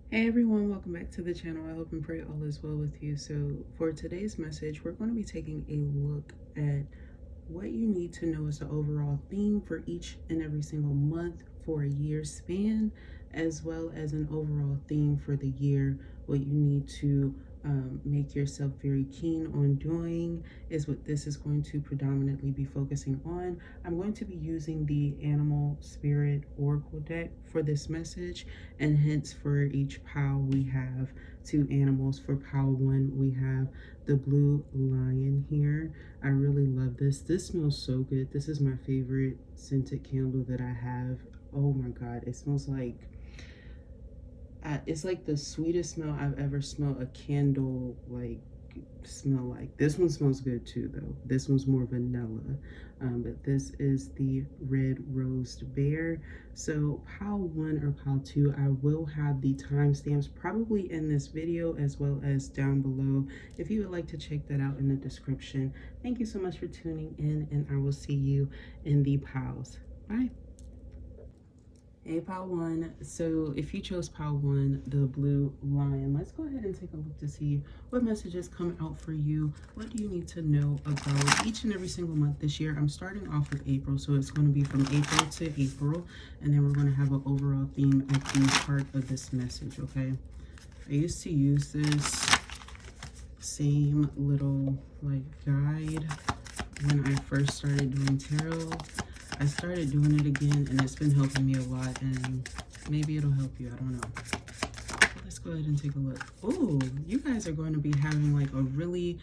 Hey everyone, welcome back to the channel. I hope and pray all is well with you. So for today's message, we're going to be taking a look at what you need to know as the overall theme for each and every single month for a year span, as well as an overall theme for the year. What you need to make yourself very keen on doing is what this is going to predominantly be focusing on. I'm going to be using the Animal Spirit Oracle deck for this message, and hence for each pile we have two animals. For pile one, we have the blue lion here. I really love this. This smells so good. This is my favorite scented candle that I have. Oh my god, it smells like it's like the sweetest smell I've ever smelled a candle smell like. This one smells good too though. This one's more vanilla, but this is the red rosed bear. So pile one or pile two, I will have the timestamps probably in this video as well as down below if you would like to check that out in the description. Thank you so much for tuning in, and I will see you in the piles. Bye. Hey, pile one. So if you chose pile one, the blue lion, let's go ahead and take a look to see what messages come out for you. What do you need to know about each and every single month this year? I'm starting off with April, so it's going to be from April to April, and then we're going to have an overall theme at the heart of this message, okay? I used to use this same little guide when I first started doing tarot. I started doing it again, and it's been helping me a lot, and maybe it'll help you. I don't know. Let's go ahead and take a look. Oh, you guys are going to be having like a really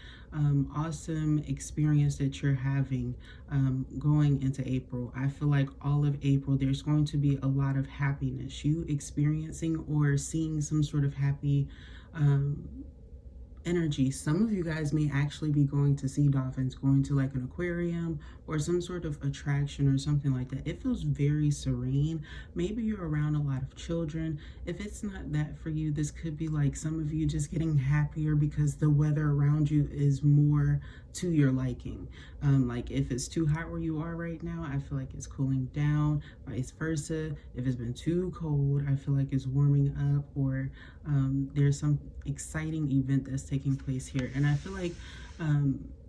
awesome experience that you're having going into April. I feel like all of April, there's going to be a lot of happiness. You experiencing or seeing some sort of happy energy. Some of you guys may actually be going to see dolphins, going to like an aquarium or some sort of attraction or something like that. It feels very serene. Maybe you're around a lot of children. If it's not that for you, this could be like some of you just getting happier because the weather around you is more to your liking. Like if it's too hot where you are right now, I feel like it's cooling down. Vice versa, if it's been too cold, I feel like it's warming up, or there's some exciting event that's taking place here. And I feel like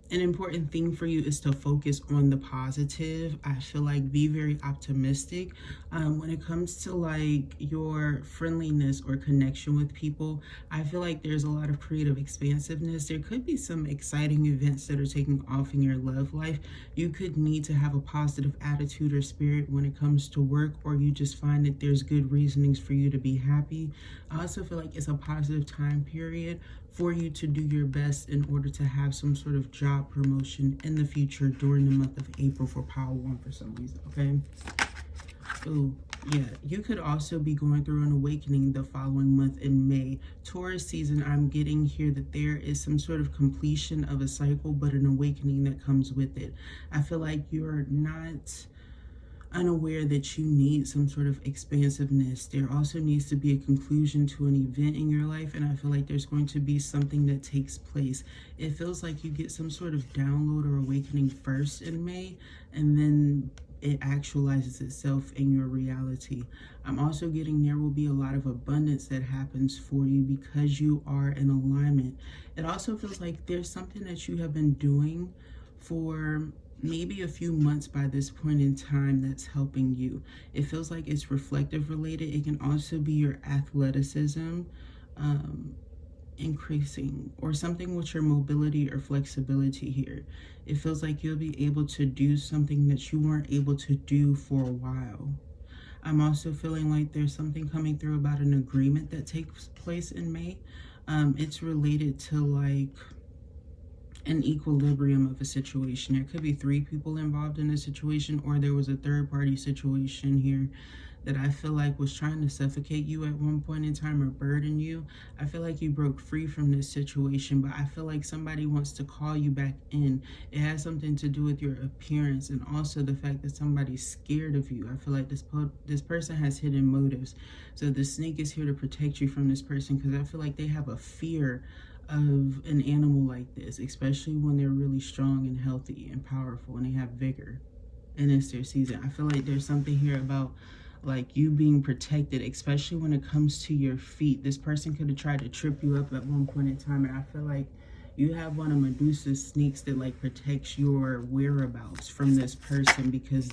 an important thing for you is to focus on the positive. I feel like be very optimistic when it comes to like your friendliness or connection with people. I feel like there's a lot of creative expansiveness. There could be some exciting events that are taking off in your love life. You could need to have a positive attitude or spirit when it comes to work, or you just find that there's good reasonings for you to be happy. I also feel like it's a positive time period for you to do your best in order to have some sort of job promotion in the future during the month of April for pile one for some reason, okay? Oh, yeah, you could also be going through an awakening the following month in May. Taurus season, I'm getting here that there is some sort of completion of a cycle, but an awakening that comes with it. I feel like you're not unaware that you need some sort of expansiveness. There also needs to be a conclusion to an event in your life, and I feel like there's going to be something that takes place. It feels like you get some sort of download or awakening first in May, and then it actualizes itself in your reality. I'm also getting there will be a lot of abundance that happens for you because you are in alignment. It also feels like there's something that you have been doing for maybe a few months by this point in time that's helping you. It feels like it's reflective related. It can also be your athleticism increasing, or something with your mobility or flexibility here. It feels like you'll be able to do something that you weren't able to do for a while. I'm also feeling like there's something coming through about an agreement that takes place in May. It's related to like an equilibrium of a situation. There could be three people involved in a situation, or there was a third party situation here that I feel like was trying to suffocate you at one point in time or burden you. I feel like you broke free from this situation, but I feel like somebody wants to call you back in. It has something to do with your appearance, and also the fact that somebody's scared of you. I feel like this person has hidden motives. So the snake is here to protect you from this person, because I feel like they have a fear of an animal like this, especially when they're really strong and healthy and powerful and they have vigor and it's their season. I feel like there's something here about like you being protected, especially when it comes to your feet. This person could have tried to trip you up at one point in time, and I feel like you have one of Medusa's snakes that like protects your whereabouts from this person, because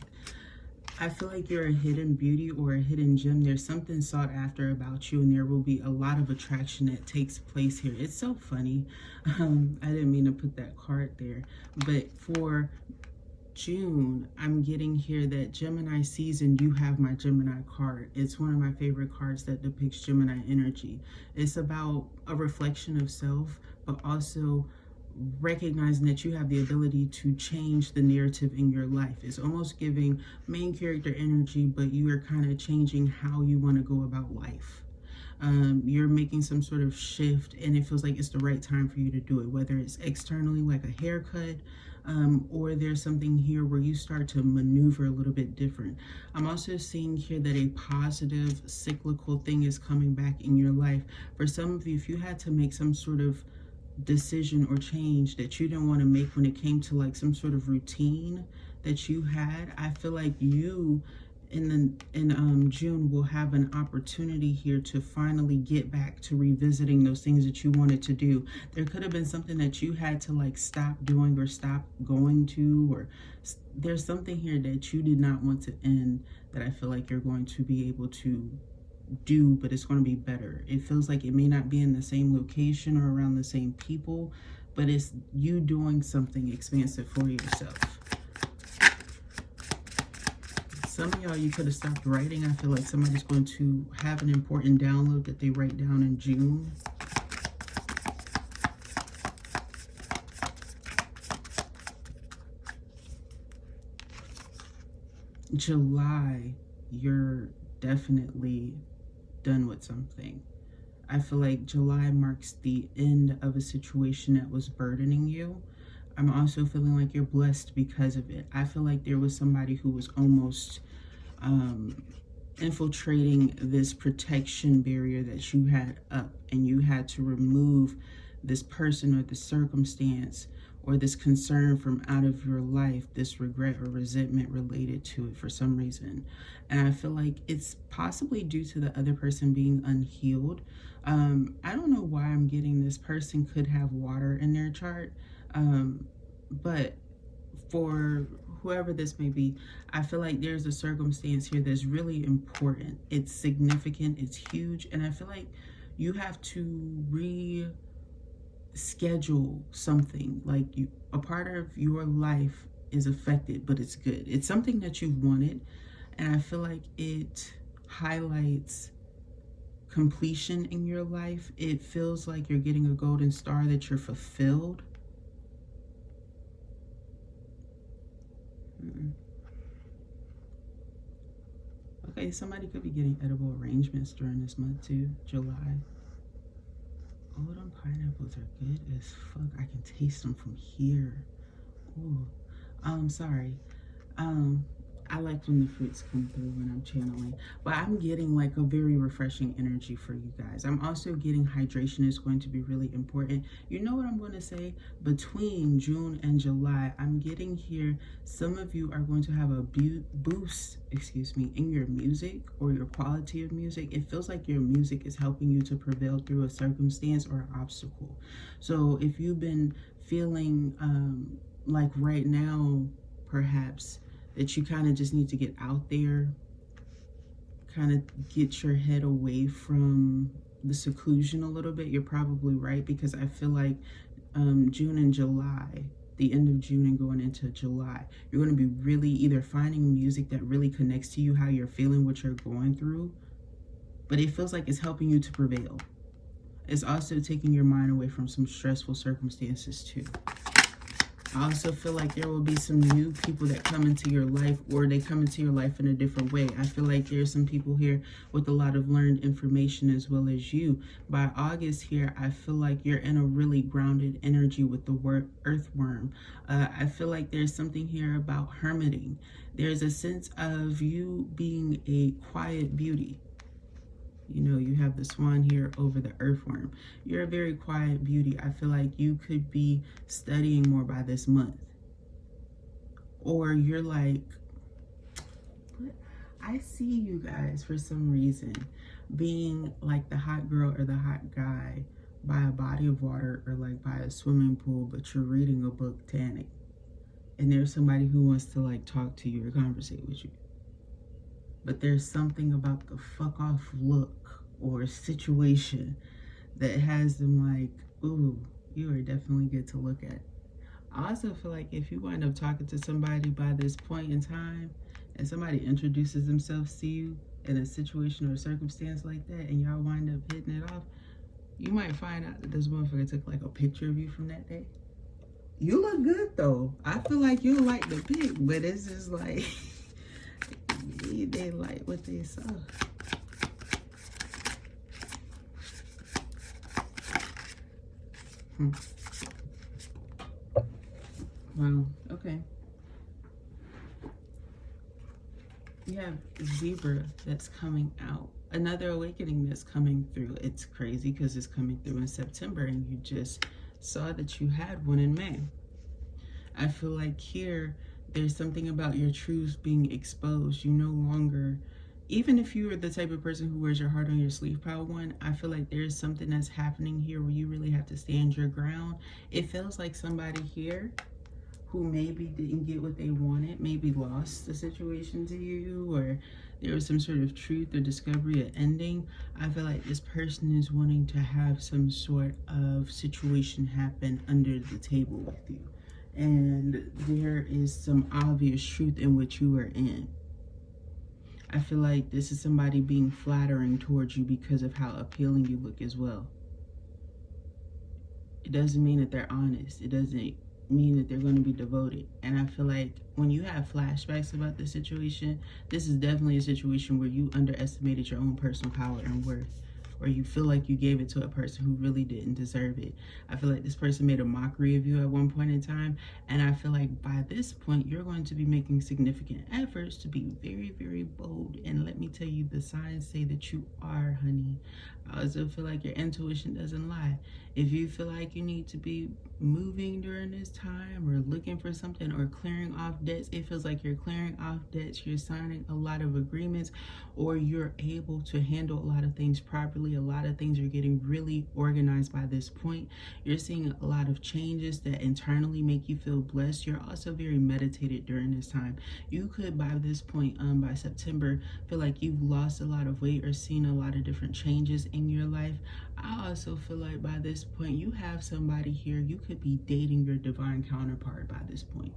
I feel like you're a hidden beauty or a hidden gem. There's something sought after about you, and there will be a lot of attraction that takes place here. It's so funny. I didn't mean to put that card there, but for June, I'm getting here that Gemini season, you have my Gemini card. It's one of my favorite cards that depicts Gemini energy. It's about a reflection of self, but also recognizing that you have the ability to change the narrative in your life. It's almost giving main character energy, but you are kind of changing how you want to go about life. You're making some sort of shift, and it feels like it's the right time for you to do it, whether it's externally like a haircut, or there's something here where you start to maneuver a little bit different. I'm also seeing here that a positive cyclical thing is coming back in your life. For some of you, if you had to make some sort of decision or change that you didn't want to make when it came to like some sort of routine that you had, I feel like you in June will have an opportunity here to finally get back to revisiting those things that you wanted to do. There could have been something that you had to like stop doing or stop going to, or there's something here that you did not want to end that I feel like you're going to be able to do, but it's going to be better. It feels like it may not be in the same location or around the same people, but it's you doing something expansive for yourself. Some of y'all, you could have stopped writing. I feel like somebody's going to have an important download that they write down in June. July, you're definitely done with something. I feel like July marks the end of a situation that was burdening you. I'm also feeling like you're blessed because of it. I feel like there was somebody who was almost infiltrating this protection barrier that you had up, and you had to remove this person or the circumstance or this concern from out of your life, this regret or resentment related to it for some reason. And I feel like it's possibly due to the other person being unhealed. I don't know why I'm getting this person could have water in their chart, but for whoever this may be, I feel like there's a circumstance here that's really important. It's significant, it's huge, and I feel like you have to reschedule something. Like a part of your life is affected, but it's good. It's something that you've wanted, and I feel like it highlights completion in your life. It feels like you're getting a golden star, that you're fulfilled. Okay, somebody could be getting edible arrangements during this month too, July. Oh, them pineapples are good as fuck. I can taste them from here. Ooh. Sorry. I like when the fruits come through when I'm channeling, but I'm getting like a very refreshing energy for you guys. I'm also getting hydration is going to be really important. You know what I'm going to say? Between June and July, I'm getting here, some of you are going to have a boost, in your music or your quality of music. It feels like your music is helping you to prevail through a circumstance or an obstacle. So if you've been feeling like right now, perhaps, that you kind of just need to get out there, kind of get your head away from the seclusion a little bit, you're probably right, because I feel like June and July, the end of June and going into July, you're going to be really either finding music that really connects to you, how you're feeling, what you're going through, but it feels like it's helping you to prevail. It's also taking your mind away from some stressful circumstances too. I also feel like there will be some new people that come into your life, or they come into your life in a different way. I feel like there's some people here with a lot of learned information as well as you. By August here, I feel like you're in a really grounded energy with the word earthworm. I feel like there's something here about hermiting. There's a sense of you being a quiet beauty. You know, you have the swan here over the earthworm. You're a very quiet beauty. I feel like you could be studying more by this month. Or you're like, I see you guys for some reason being like the hot girl or the hot guy by a body of water or like by a swimming pool, but you're reading a book tanning. And there's somebody who wants to like talk to you or conversate with you. But there's something about the fuck off look or situation that has them like, ooh, you are definitely good to look at. I also feel like if you wind up talking to somebody by this point in time and somebody introduces themselves to you in a situation or a circumstance like that and y'all wind up hitting it off, you might find out that this motherfucker took like a picture of you from that day. You look good though. I feel like you like the pic, but it's just like they like what they saw. Wow, okay. You have Zebra that's coming out. Another awakening that's coming through. It's crazy because it's coming through in September and you just saw that you had one in May. I feel like here, there's something about your truths being exposed. You no longer, even if you are the type of person who wears your heart on your sleeve, pile one, I feel like there's something that's happening here where you really have to stand your ground. It feels like somebody here who maybe didn't get what they wanted, maybe lost the situation to you, or there was some sort of truth or discovery, an ending. I feel like this person is wanting to have some sort of situation happen under the table with you. And there is some obvious truth in what you are in. I feel like this is somebody being flattering towards you because of how appealing you look as well. It doesn't mean that they're honest. It doesn't mean that they're going to be devoted. And I feel like when you have flashbacks about this situation, this is definitely a situation where you underestimated your own personal power and worth, or you feel like you gave it to a person who really didn't deserve it. I feel like this person made a mockery of you at one point in time, and I feel like by this point you're going to be making significant efforts to be very, very bold. And let me tell you, the signs say that you are, honey. I also feel like your intuition doesn't lie. If you feel like you need to be moving during this time or looking for something or clearing off debts, it feels like you're clearing off debts, you're signing a lot of agreements, or you're able to handle a lot of things properly. A lot of things are getting really organized by this point. You're seeing a lot of changes that internally make you feel blessed. You're also very meditated during this time. You could, by this point, by September, feel like you've lost a lot of weight or seen a lot of different changes in your life. I also feel like by this point you have somebody here. You could be dating your divine counterpart by this point.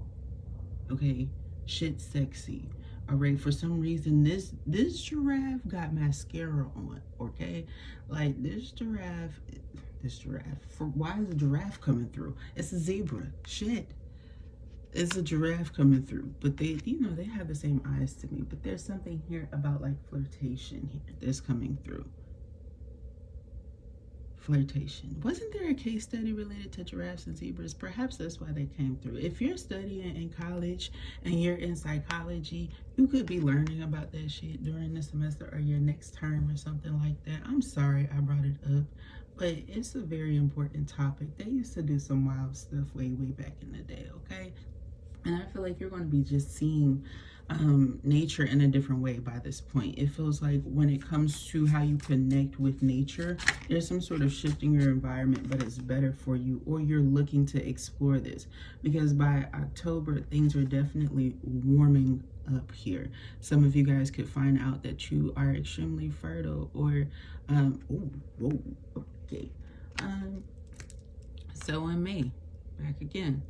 Okay, shit's sexy. All right, for some reason this giraffe got mascara on. Okay, like this giraffe, why is a giraffe coming through? It's a zebra. Shit, it's a giraffe coming through. But they, you know, they have the same eyes to me. But there's something here about like flirtation here that's coming through. Flirtation. Wasn't there a case study related to giraffes and zebras? Perhaps that's why they came through. If you're studying in college and you're in psychology, you could be learning about that shit during the semester or your next term or something like that. I'm sorry I brought it up, but it's a very important topic. They used to do some wild stuff way back in the day, okay? And I feel like you're going to be just seeing nature in a different way by this point. It feels like when it comes to how you connect with nature, there's some sort of shift in your environment, but it's better for you, or you're looking to explore this, because by October things are definitely warming up here. Some of you guys could find out that you are extremely fertile, or so in May, back again,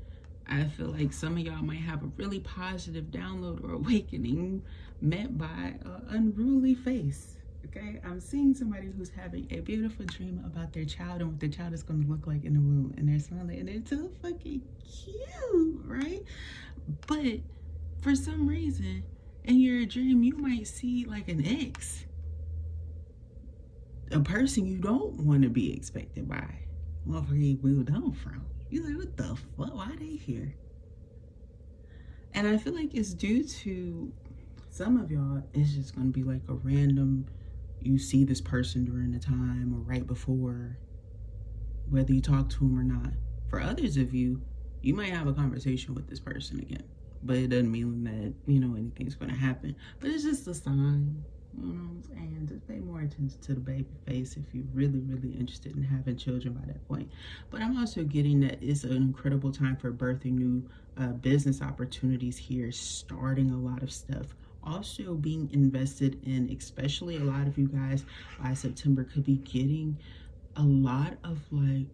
I feel like some of y'all might have a really positive download or awakening met by an unruly face. Okay, I'm seeing somebody who's having a beautiful dream about their child and what their child is going to look like in the womb, and they're smiling and they're so fucking cute, right? But for some reason in your dream you might see like an ex, a person you don't want to be expected by, motherfucker you moved on from. You're like, what the fuck? Why are they here? And I feel like it's due to some of y'all, it's just going to be like a random, you see this person during the time or right before, whether you talk to them or not. For others of you, you might have a conversation with this person again. but it doesn't mean that, you know, anything's going to happen. But it's just a sign, you know what I'm saying? Just pay more attention to the baby face if you're really, really interested in having children by that point. But I'm also getting that it's an incredible time for birthing new business opportunities here, starting a lot of stuff. Also being invested in, especially a lot of you guys by September could be getting a lot of like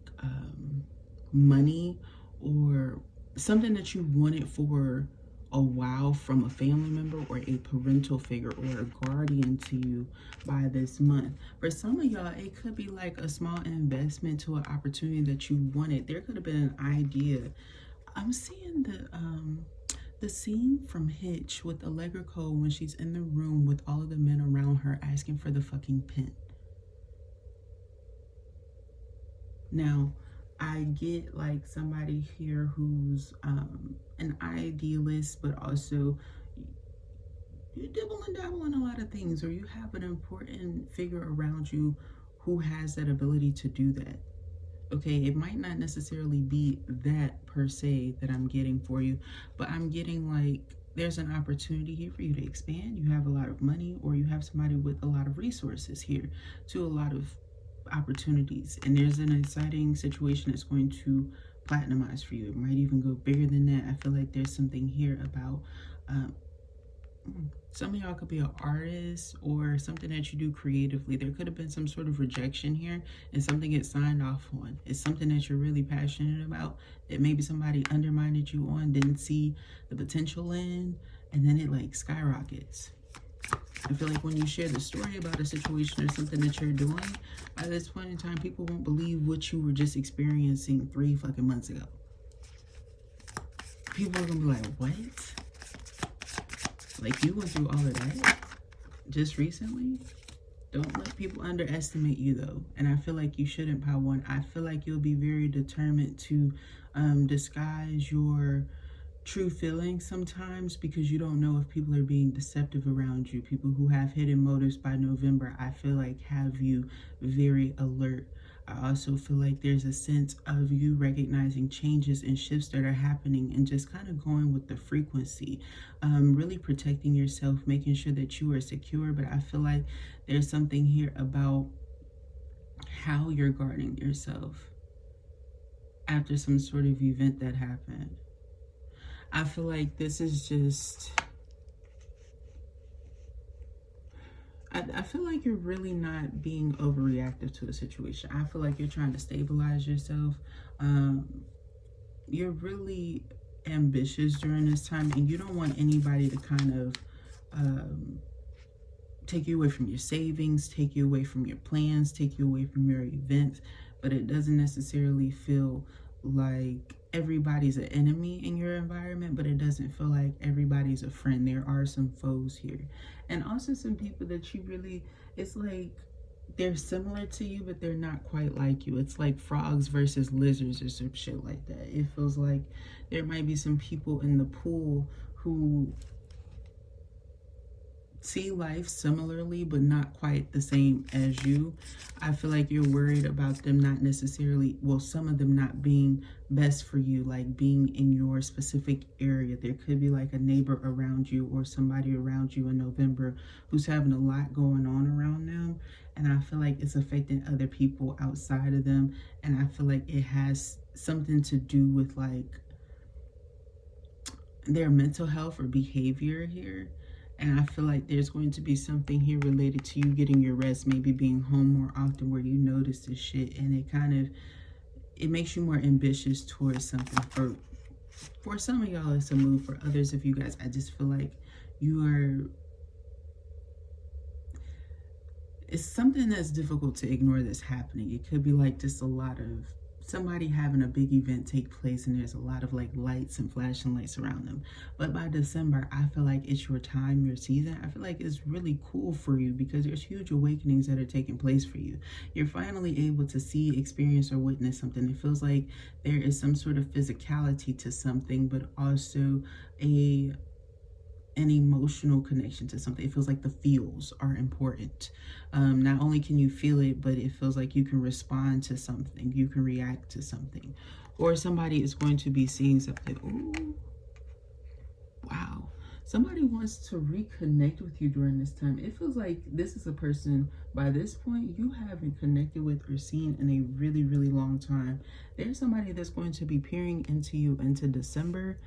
money or something that you wanted for a while from a family member or a parental figure or a guardian to you by this month. For some of y'all, it could be like a small investment to an opportunity that you wanted. There could have been an idea. I'm seeing the scene from Hitch with Allegra Cole when she's in the room with all of the men around her asking for the fucking pen. Now, I get like somebody here who's an idealist, but also you dibble and dabble in a lot of things, or you have an important figure around you who has that ability to do that. Okay, it might not necessarily be that per se that I'm getting for you, but I'm getting like there's an opportunity here for you to expand. You have a lot of money, or you have somebody with a lot of resources here to a lot of opportunities, and there's an exciting situation that's going to platomize for you. It might even go bigger than that. I feel like there's something here about some of y'all could be an artist or something that you do creatively. There could have been some sort of rejection here and something gets signed off on. It's something that you're really passionate about that maybe somebody undermined you on, didn't see the potential in, and then it like skyrockets. I feel like when you share the story about a situation or something that you're doing, by this point in time, people won't believe what you were just experiencing 3 fucking months ago. People are gonna be like, what? Like, you went through all of that just recently? Don't let people underestimate you, though. And I feel like you shouldn't, Power One. I feel like you'll be very determined to disguise your true feelings sometimes because you don't know if people are being deceptive around you. People who have hidden motives by November, I feel like have you very alert. I also feel like there's a sense of you recognizing changes and shifts that are happening and just kind of going with the frequency, really protecting yourself, making sure that you are secure. But I feel like there's something here about how you're guarding yourself after some sort of event that happened. I feel like this is just, I feel like you're really not being overreactive to a situation. I feel like you're trying to stabilize yourself. You're really ambitious during this time, and you don't want anybody to kind of take you away from your savings, take you away from your plans, take you away from your events. But it doesn't necessarily feel like everybody's an enemy in your environment, but it doesn't feel like everybody's a friend. There are some foes here, and also some people that you really, it's like they're similar to you, but they're not quite like you. It's like frogs versus lizards or some shit like that. It feels like there might be some people in the pool who see life similarly but not quite the same as you. I feel like you're worried about them not necessarily, well, some of them not being best for you, like being in your specific area. There could be like a neighbor around you or somebody around you in November who's having a lot going on around them, and I feel like it's affecting other people outside of them. And I feel like it has something to do with like their mental health or behavior here. And I feel like there's going to be something here related to you getting your rest, maybe being home more often, where you notice this shit, and it kind of, it makes you more ambitious towards something. For some of y'all, it's a move. For others of you guys, I just feel like you are, it's something that's difficult to ignore that's happening. It could be like just a lot of somebody having a big event take place and there's a lot of like lights and flashing lights around them. But by December, I feel like it's your time, your season. I feel like it's really cool for you because there's huge awakenings that are taking place for you. You're finally able to see, experience, or witness something. It feels like there is some sort of physicality to something, but also an emotional connection to something. It feels like the feels are important. Not only can you feel it, but it feels like you can respond to something, you can react to something, or somebody is going to be seeing something. Ooh. Wow. Somebody wants to reconnect with you during this time. It feels like this is a person by this point you haven't connected with or seen in a really, really long time. There's somebody that's going to be peering into you into December.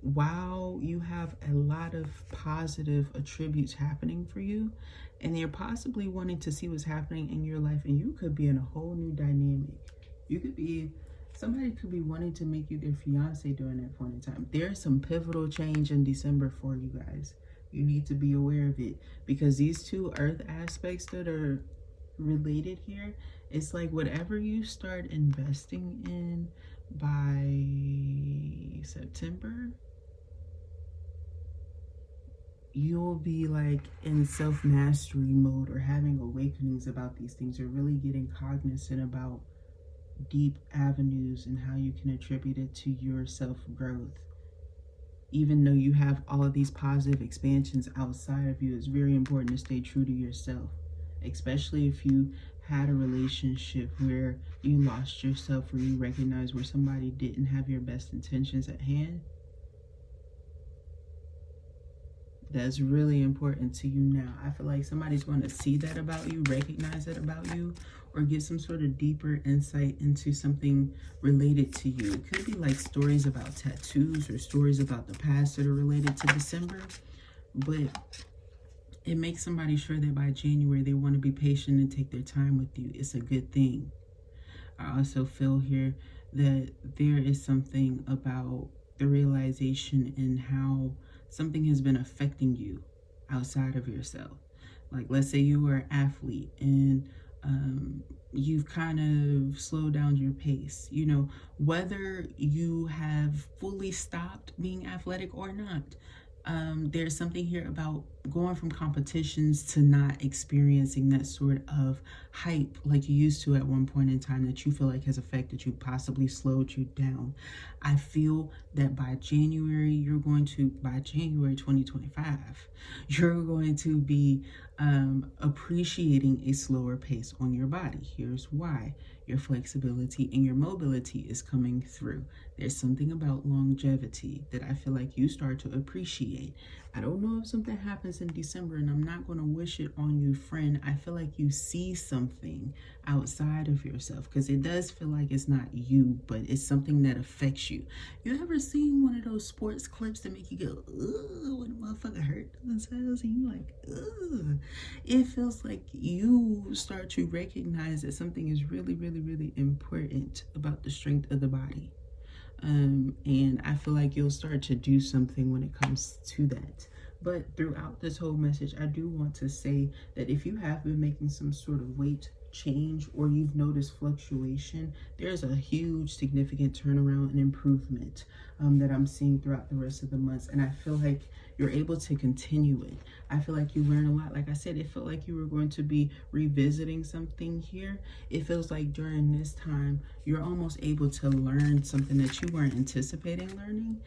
Wow, you have a lot of positive attributes happening for you, and they're possibly wanting to see what's happening in your life, and you could be in a whole new dynamic. You could be Somebody could be wanting to make you their fiance during that point in time. There's some pivotal change in December for you guys. You need to be aware of it, because these two earth aspects that are related here, it's like whatever you start investing in by September, you'll be like in self-mastery mode or having awakenings about these things, or really getting cognizant about deep avenues and how you can attribute it to your self-growth. Even though you have all of these positive expansions outside of you, it's very important to stay true to yourself, especially if you had a relationship where you lost yourself, where you recognize where somebody didn't have your best intentions at hand. That's really important to you now. I feel like somebody's going to see that about you, recognize that about you, or get some sort of deeper insight into something related to you. It could be like stories about tattoos or stories about the past that are related to December, but it makes somebody sure that by January they want to be patient and take their time with you. It's a good thing. I also feel here that there is something about the realization in how something has been affecting you outside of yourself. Like, let's say you were an athlete and you've kind of slowed down your pace. You know, whether you have fully stopped being athletic or not, there's something here about going from competitions to not experiencing that sort of hype like you used to at one point in time, that you feel like has affected you, possibly slowed you down. I feel that by January 2025, you're going to be appreciating a slower pace on your body. Here's why. Your flexibility and your mobility is coming through. There's something about longevity that I feel like you start to appreciate. I don't know if something happens in December, and I'm not going to wish it on you, friend. I feel like you see something outside of yourself, because it does feel like it's not you, but it's something that affects you. You ever seen one of those sports clips that make you go, ugh, when a motherfucker hurt themselves, and you like, ugh? It feels like you start to recognize that something is really, really, really important about the strength of the body. And I feel like you'll start to do something when it comes to that. But throughout this whole message, I do want to say that if you have been making some sort of weight change, or you've noticed fluctuation, there's a huge significant turnaround and improvement that I'm seeing throughout the rest of the months, and I feel like you're able to continue it. I feel like you learn a lot. Like I said, it felt like you were going to be revisiting something here. It feels like during this time you're almost able to learn something that you weren't anticipating learning.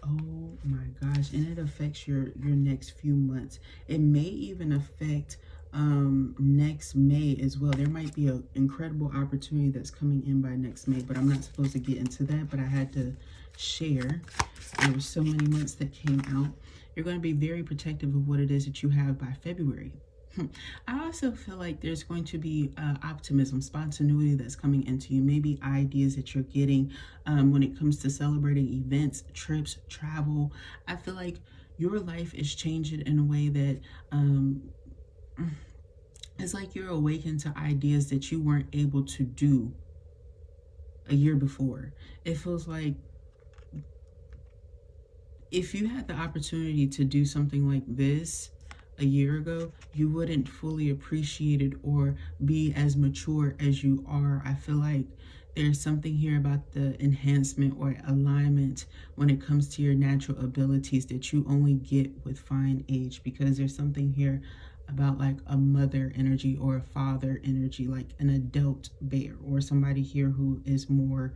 Oh my gosh. And it affects your next few months. It may even affect next May as well. There might be an incredible opportunity that's coming in by next May, but I'm not supposed to get into that, but I had to share. There were so many months that came out. You're going to be very protective of what it is that you have by February. I also feel like there's going to be optimism, spontaneity that's coming into you, maybe ideas that you're getting when it comes to celebrating events, trips, travel. I feel like your life is changing in a way that it's like you're awakened to ideas that you weren't able to do a year before. It feels like if you had the opportunity to do something like this a year ago, you wouldn't fully appreciate it or be as mature as you are. I feel like there's something here about the enhancement or alignment when it comes to your natural abilities that you only get with fine age, because there's something here about like a mother energy or a father energy, like an adult bear, or somebody here who is more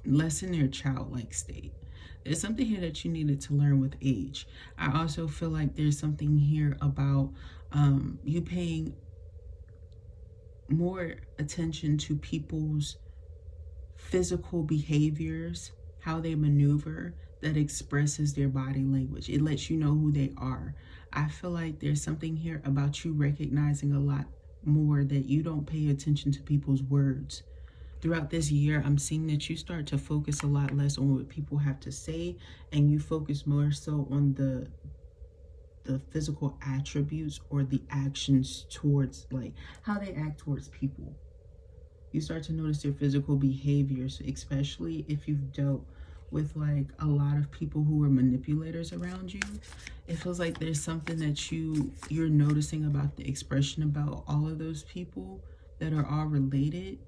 less in their childlike state. There's something here that you needed to learn with age. I also feel like there's something here about you paying more attention to people's physical behaviors, how they maneuver, that expresses their body language. It lets you know who they are. I feel like there's something here about you recognizing a lot more that you don't pay attention to people's words. Throughout this year, I'm seeing that you start to focus a lot less on what people have to say, and you focus more so on the physical attributes or the actions towards, like, how they act towards people. You start to notice their physical behaviors, especially if you've dealt with like a lot of people who are manipulators around you. It feels like there's something that you're noticing about the expression about all of those people that are all related,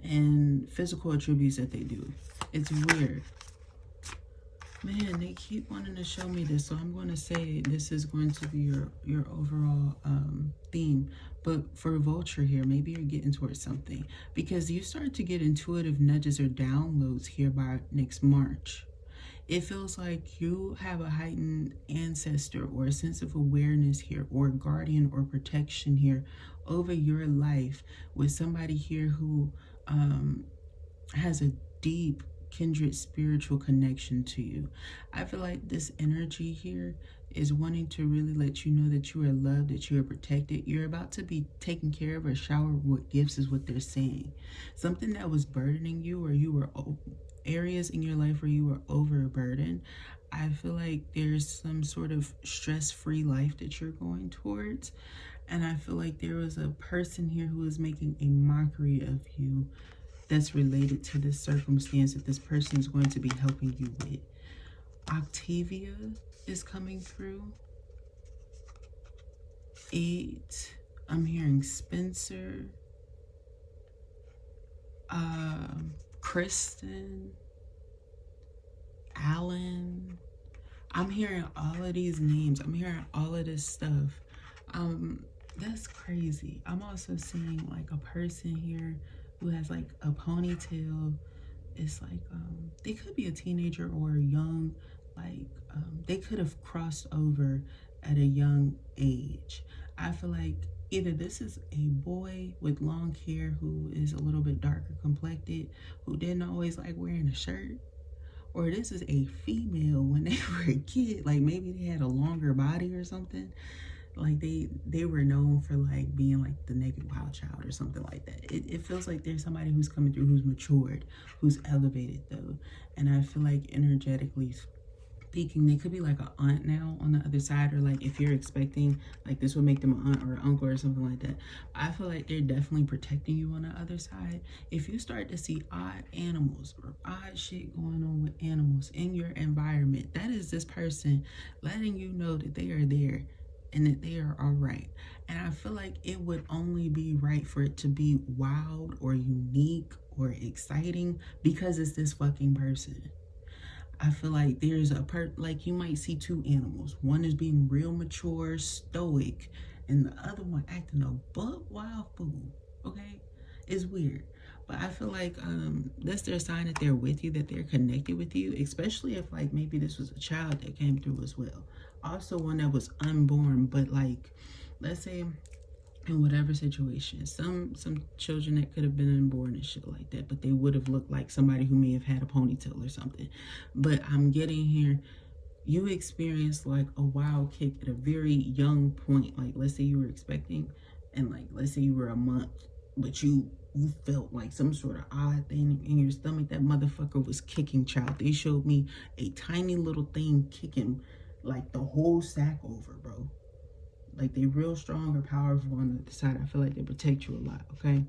and physical attributes that they do. It's weird. Man, they keep wanting to show me this, so I'm going to say this is going to be your overall theme. But for Vulture here, maybe you're getting towards something, because you start to get intuitive nudges or downloads here by next March. It feels like you have a heightened ancestor or a sense of awareness here, or guardian or protection here over your life, with somebody here who has a deep kindred spiritual connection to you. I feel like this energy here is wanting to really let you know that you are loved, that you are protected. You're about to be taken care of or showered with gifts, is what they're saying. Something that was burdening you, or you were areas in your life where you were overburdened. I feel like there's some sort of stress-free life that you're going towards. And I feel like there was a person here who is making a mockery of you that's related to this circumstance that this person is going to be helping you with. Octavia is coming through. 8. I'm hearing Spencer. Kristen. Alan. I'm hearing all of these names. I'm hearing all of this stuff. That's crazy. I'm also seeing like a person here who has like a ponytail. It's like they could be a teenager or a young, like they could have crossed over at a young age. I feel like either this is a boy with long hair who is a little bit darker complected, who didn't always like wearing a shirt, or this is a female when they were a kid, like maybe they had a longer body or something. Like they were known for like being like the naked wild child or something like that. It feels like there's somebody who's coming through who's matured, who's elevated though. And I feel like energetically speaking, they could be like an aunt now on the other side, or like if you're expecting like this would make them an aunt or an uncle or something like that. I feel like they're definitely protecting you on the other side. If you start to see odd animals or odd shit going on with animals in your environment, that is this person letting you know that they are there and that they are all right. And I feel like it would only be right for it to be wild or unique or exciting because it's this fucking person. I feel like there's like you might see two animals. One is being real mature, stoic, and the other one acting a buck wild fool. Okay? It's weird. But I feel like that's their sign that they're with you, that they're connected with you, especially if like maybe this was a child that came through as well. Also one that was unborn, but like, let's say in whatever situation, some children that could have been unborn and shit like that, but they would have looked like somebody who may have had a ponytail or something. But I'm getting here, you experienced like a wild kick at a very young point. Like let's say you were expecting, and like let's say you were a month, but you felt like some sort of odd thing in your stomach. That motherfucker was kicking, child. They showed me a tiny little thing kicking like the whole sack over, bro. Like they real strong or powerful on the other side. I feel like they protect you a lot, okay?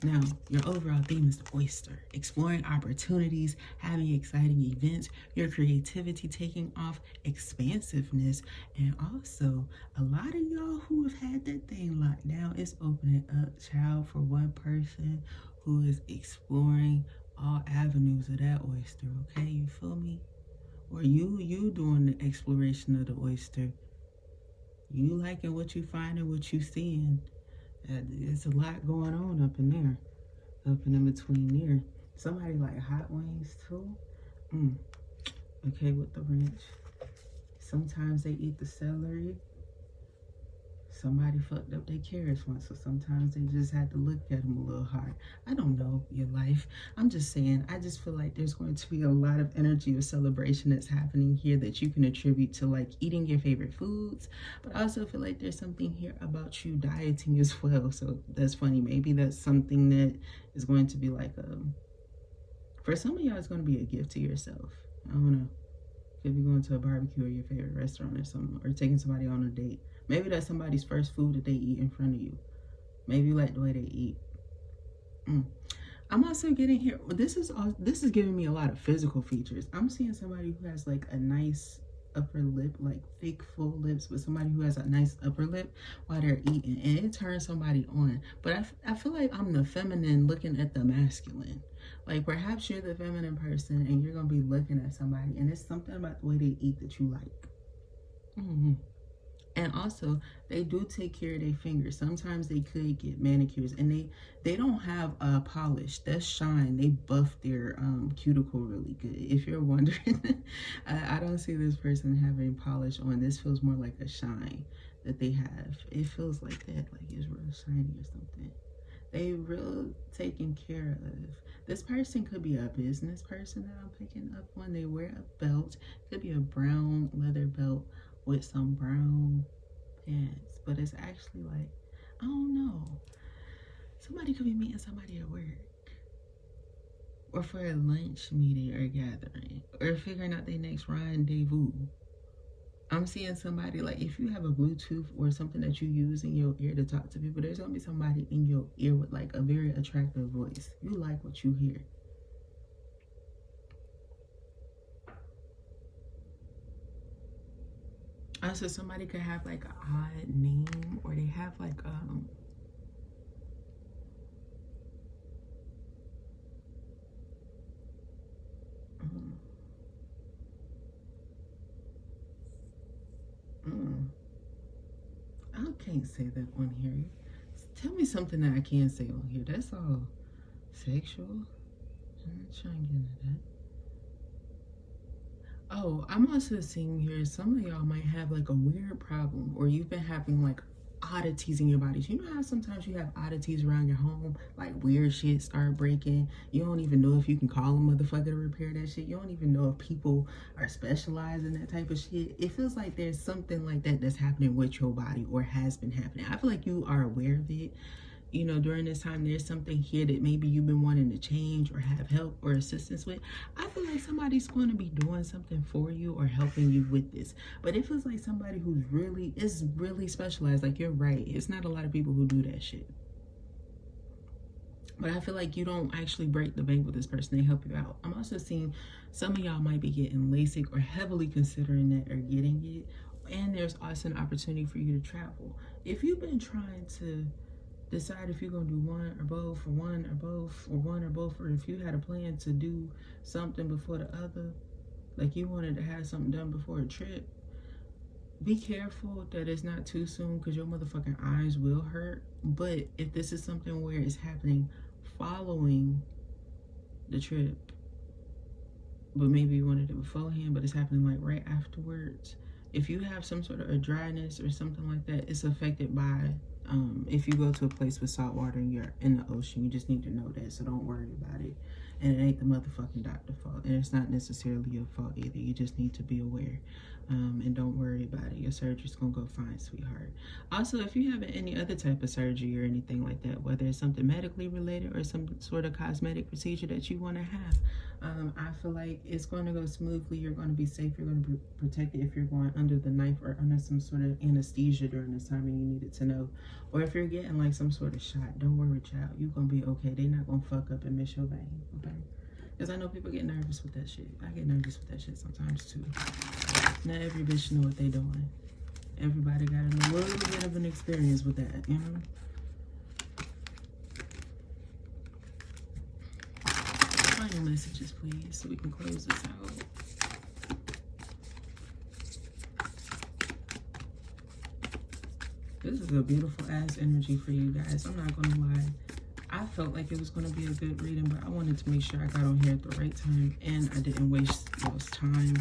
Now, your overall theme is the oyster. Exploring opportunities, having exciting events, your creativity taking off, expansiveness, and also a lot of y'all who have had that thing locked down, it's opening up, child, for one person who is exploring all avenues of that oyster, okay? You feel me? Or you doing the exploration of the oyster. You liking what you find and what you seeing. There's a lot going on up in there. Up and in between there. Somebody like hot wings too. Okay, with the ranch. Sometimes they eat the celery. somebody fucked up their carrots once, so sometimes they just had to look at them a little hard. I don't know your life. I'm just saying, I just feel like there's going to be a lot of energy of celebration that's happening here that you can attribute to like eating your favorite foods, but I also feel like there's something here about you dieting as well. So that's funny. Maybe that's something that is going to be like for some of y'all, it's going to be a gift to yourself. I don't know. Could be going to a barbecue or your favorite restaurant or something, or taking somebody on a date. Maybe that's somebody's first food that they eat in front of you. Maybe you like the way they eat. I'm also getting here, this is giving me a lot of physical features. I'm seeing somebody who has like a nice upper lip, like thick full lips, but somebody who has a nice upper lip while they're eating, and it turns somebody on. But I feel like I'm the feminine looking at the masculine. Like perhaps you're the feminine person and you're gonna be looking at somebody and it's something about the way they eat that you like. And also, they do take care of their fingers. Sometimes they could get manicures, and they don't have polish. That's shine. They buff their cuticle really good. If you're wondering, I don't see this person having polish on. This feels more like a shine that they have. It feels like that, like it's real shiny or something. They real taken care of. This person could be a business person that I'm picking up on. They wear a belt. Could be a brown leather belt with some brown pants, but it's actually like, I don't know, somebody could be meeting somebody at work, or for a lunch meeting or gathering, or figuring out their next rendezvous. I'm seeing somebody, like if you have a Bluetooth or something that you use in your ear to talk to people, there's gonna be somebody in your ear with like a very attractive voice. You like what you hear. Also, somebody could have like an odd name, or they have like I can't say that on here. Tell me something that I can say on here. That's all sexual. I'm not trying to get into that. Oh, I'm also seeing here some of y'all might have like a weird problem, or you've been having like oddities in your bodies. You know how sometimes you have oddities around your home, like weird shit start breaking. You don't even know if you can call a motherfucker to repair that shit. You don't even know if people are specialized in that type of shit. It feels like there's something like that that's happening with your body, or has been happening. I feel like you are aware of it. You know, during this time, there's something here that maybe you've been wanting to change or have help or assistance with. I feel like somebody's going to be doing something for you or helping you with this. But it feels like somebody who's really specialized. Like, you're right. It's not a lot of people who do that shit. But I feel like you don't actually break the bank with this person. They help you out. I'm also seeing some of y'all might be getting LASIK or heavily considering that or getting it. And there's also an opportunity for you to travel. If you've been trying to decide if you're gonna do one or both, or one or both, or one or both, or if you had a plan to do something before the other, like you wanted to have something done before a trip, be careful that it's not too soon, because your motherfucking eyes will hurt. But if this is something where it's happening following the trip, but maybe you wanted it beforehand, but it's happening like right afterwards, if you have some sort of a dryness or something like that, it's affected by if you go to a place with salt water and you're in the ocean. You just need to know that, so don't worry about it. And it ain't the motherfucking doctor's fault, and it's not necessarily your fault either. You just need to be aware, and don't worry about it. Your surgery's gonna go fine, sweetheart. Also, if you have any other type of surgery or anything like that, whether it's something medically related or some sort of cosmetic procedure that you want to have, I feel like it's going to go smoothly. You're going to be safe. You're going to be protected if you're going under the knife or under some sort of anesthesia during this time and you needed to know. Or if you're getting like some sort of shot, don't worry, child. You're going to be okay. They're not going to fuck up and miss your vein, okay? Because I know people get nervous with that shit. I get nervous with that shit sometimes too. Not every bitch know what they doing. Everybody got a little bit of an experience with that, you know? Final messages, please, so we can close this out. This is a beautiful ass energy for you guys. I'm not gonna lie. I felt like it was gonna be a good reading, but I wanted to make sure I got on here at the right time and I didn't waste y'all's time.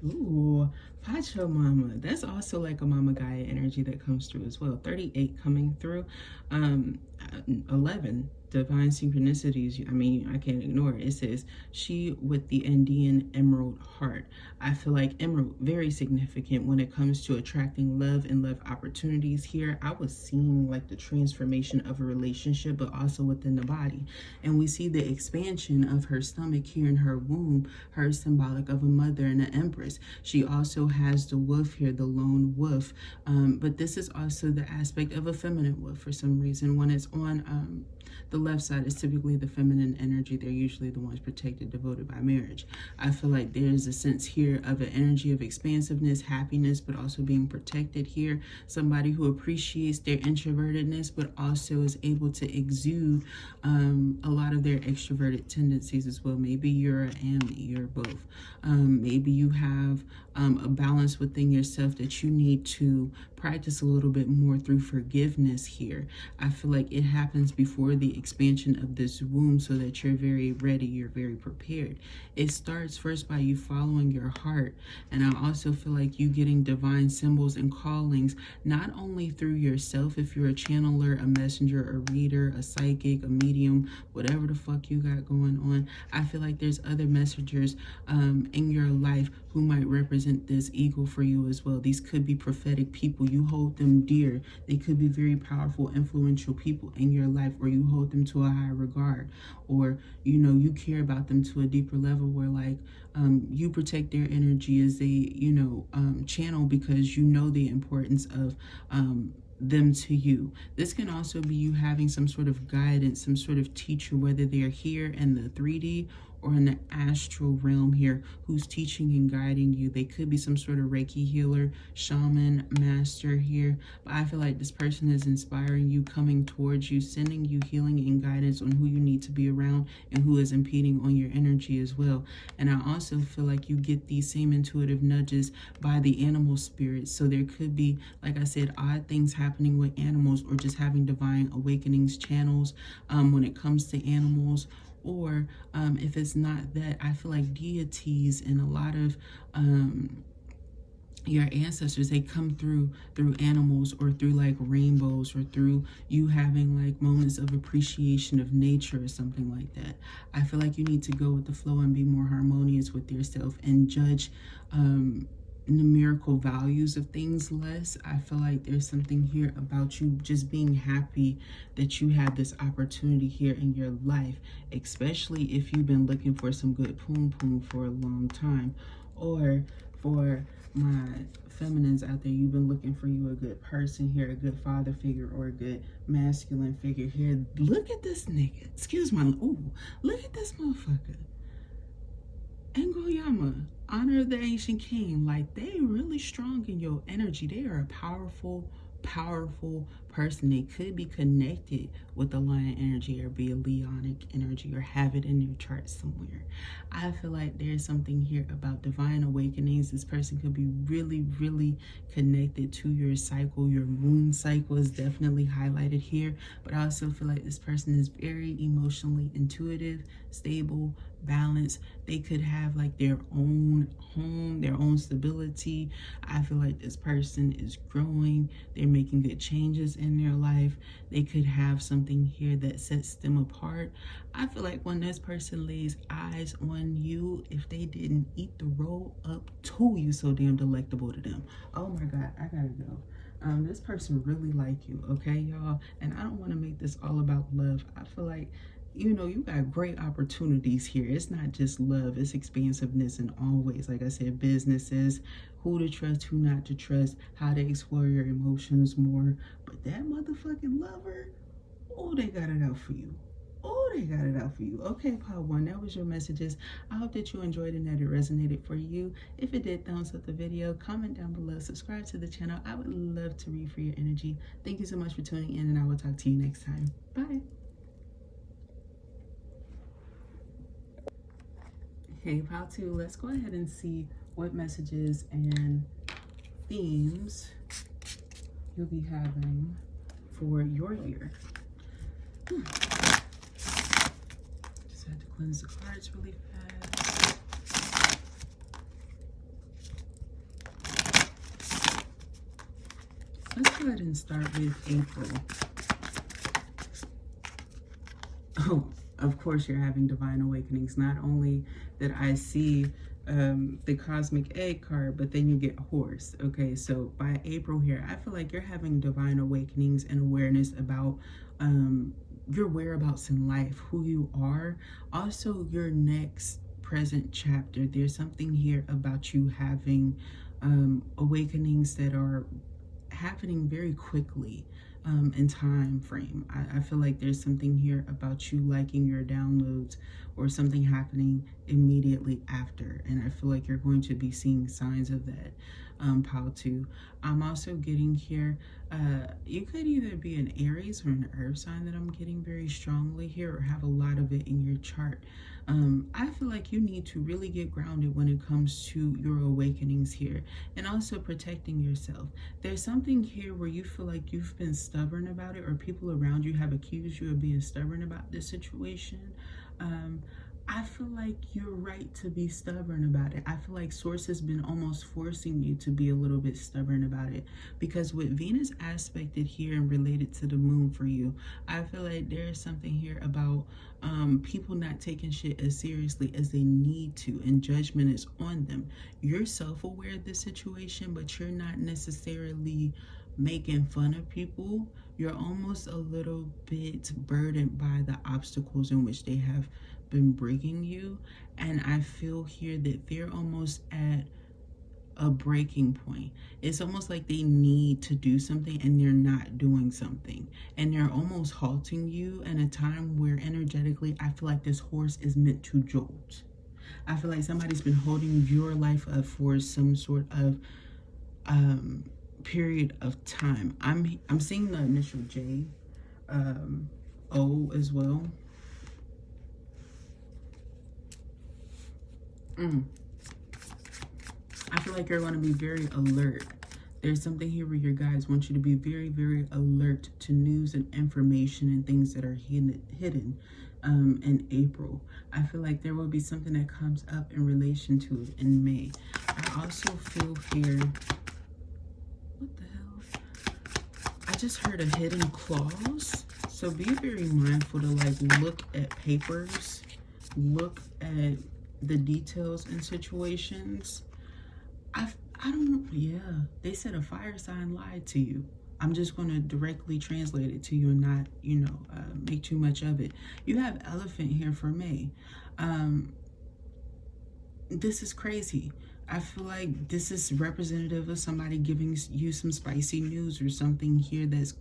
Ooh, Watch your mama. That's also like a Mama Gaia energy that comes through as well. 38 coming through. 11 divine synchronicities. I mean, I can't ignore it. It says she with the Andean emerald heart. I feel like emerald very significant when it comes to attracting love and love opportunities here. I was seeing like the transformation of a relationship, but also within the body. And we see the expansion of her stomach here in her womb, her symbolic of a mother and an empress. She also has the wolf here, the lone wolf. But this is also the aspect of a feminine wolf for some reason. When it's on the left side, is typically the feminine energy. They're usually the ones protected, devoted by marriage. I feel like there's a sense here of an energy of expansiveness, happiness, but also being protected here. Somebody who appreciates their introvertedness, but also is able to exude a lot of their extroverted tendencies as well. Maybe you're an Ami, you're both. Maybe you have a balance within yourself that you need to practice a little bit more through forgiveness here. I feel like it happens before the expansion of this womb so that you're very ready, you're very prepared. It starts first by you following your heart. And I also feel like you getting divine symbols and callings, not only through yourself, if you're a channeler, a messenger, a reader, a psychic, a medium, whatever the fuck you got going on. I feel like there's other messengers in your life who might represent this eagle for you as well. These could be prophetic people. You hold them dear. They could be very powerful, influential people in your life, or you hold them to a high regard, or you know, you care about them to a deeper level where like you protect their energy as they, you know, channel, because you know the importance of them to you. This can also be you having some sort of guidance, some sort of teacher, whether they're here in the 3D or in the astral realm here, who's teaching and guiding you. They could be some sort of Reiki healer, shaman, master here. But I feel like this person is inspiring you, coming towards you, sending you healing and guidance on who you need to be around and who is impeding on your energy as well. And I also feel like you get these same intuitive nudges by the animal spirits. So there could be, like I said, odd things happening with animals, or just having divine awakenings channels when it comes to animals. Or if it's not that, I feel like deities and a lot of your ancestors, they come through animals, or through like rainbows, or through you having like moments of appreciation of nature or something like that. I feel like you need to go with the flow and be more harmonious with yourself and judge numerical values of things less. I feel like there's something here about you just being happy that you have this opportunity here in your life, especially if you've been looking for some good poom poom for a long time. Or for my feminines out there, you've been looking for you a good person here, a good father figure, or a good masculine figure here. Look at this nigga. Excuse my, ooh, look at this motherfucker. Ngoyama, honor of the ancient king. Like, they really strong in your energy. They are a powerful person. They could be connected with the lion energy, or be a leonic energy, or have it in your chart somewhere. I feel like there's something here about divine awakenings. This person could be really connected to your cycle. Your moon cycle is definitely highlighted here. But I also feel like this person is very emotionally intuitive, stable, balanced. They could have like their own home, their own stability. I feel like this person is growing. They're making good changes in their life. They could have something here that sets them apart. I feel like when this person lays eyes on you, if they didn't eat the roll up to you, so damn delectable to them. Oh my God, I gotta go. This person really like you, okay, y'all? And I don't want to make this all about love. I feel like, you know, you got great opportunities here. It's not just love, it's expansiveness in all ways. Like I said, businesses, who to trust, who not to trust, how to explore your emotions more. But that motherfucking lover, oh, they got it out for you. Oh, they got it out for you. Okay, part one, that was your messages. I hope that you enjoyed and that it resonated for you. If it did, thumbs up the video, comment down below, subscribe to the channel. I would love to read for your energy. Thank you so much for tuning in, and I will talk to you next time. Bye. Okay, part two, let's go ahead and see what messages and themes you'll be having for your year. Just had to cleanse the cards really fast. Let's go ahead and start with April. Oh, of course you're having divine awakenings. Not only did I see the cosmic egg card, but then you get horse. Okay, so by April here, I feel like you're having divine awakenings and awareness about your whereabouts in life, who you are, also your next present chapter. There's something here about you having awakenings that are happening very quickly in time frame. I feel like there's something here about you liking your downloads or something happening immediately after, and I feel like you're going to be seeing signs of that. Pile 2. I'm also getting here, you could either be an Aries or an earth sign that I'm getting very strongly here, or have a lot of it in your chart. I feel like you need to really get grounded when it comes to your awakenings here, and also protecting yourself. There's something here where you feel like you've been stubborn about it, or people around you have accused you of being stubborn about this situation. I feel like you're right to be stubborn about it. I feel like Source has been almost forcing you to be a little bit stubborn about it, because with Venus aspected here and related to the moon for you, I feel like there's something here about people not taking shit as seriously as they need to, and judgment is on them. You're self-aware of this situation, but you're not necessarily making fun of people. You're almost a little bit burdened by the obstacles in which they have been bringing you, and I feel here that they're almost at a breaking point. It's almost like they need to do something and they're not doing something, and they're almost halting you in a time where energetically I feel like this horse is meant to jolt. I feel like somebody's been holding your life up for some sort of period of time. I'm seeing the initial J, O as well. I feel like you're going to be very alert. There's something here where your guides want you to be very, very alert to news and information and things that are hidden in April. I feel like there will be something that comes up in relation to it in May. I also feel here, what the hell? I just heard a hidden clause. So be very mindful to like look at papers, look at the details in situations. I don't, yeah, they said a fire sign lied to you. I'm just going to directly translate it to you and not, make too much of it. You have elephant here for May. This is crazy. I feel like this is representative of somebody giving you some spicy news or something here that's,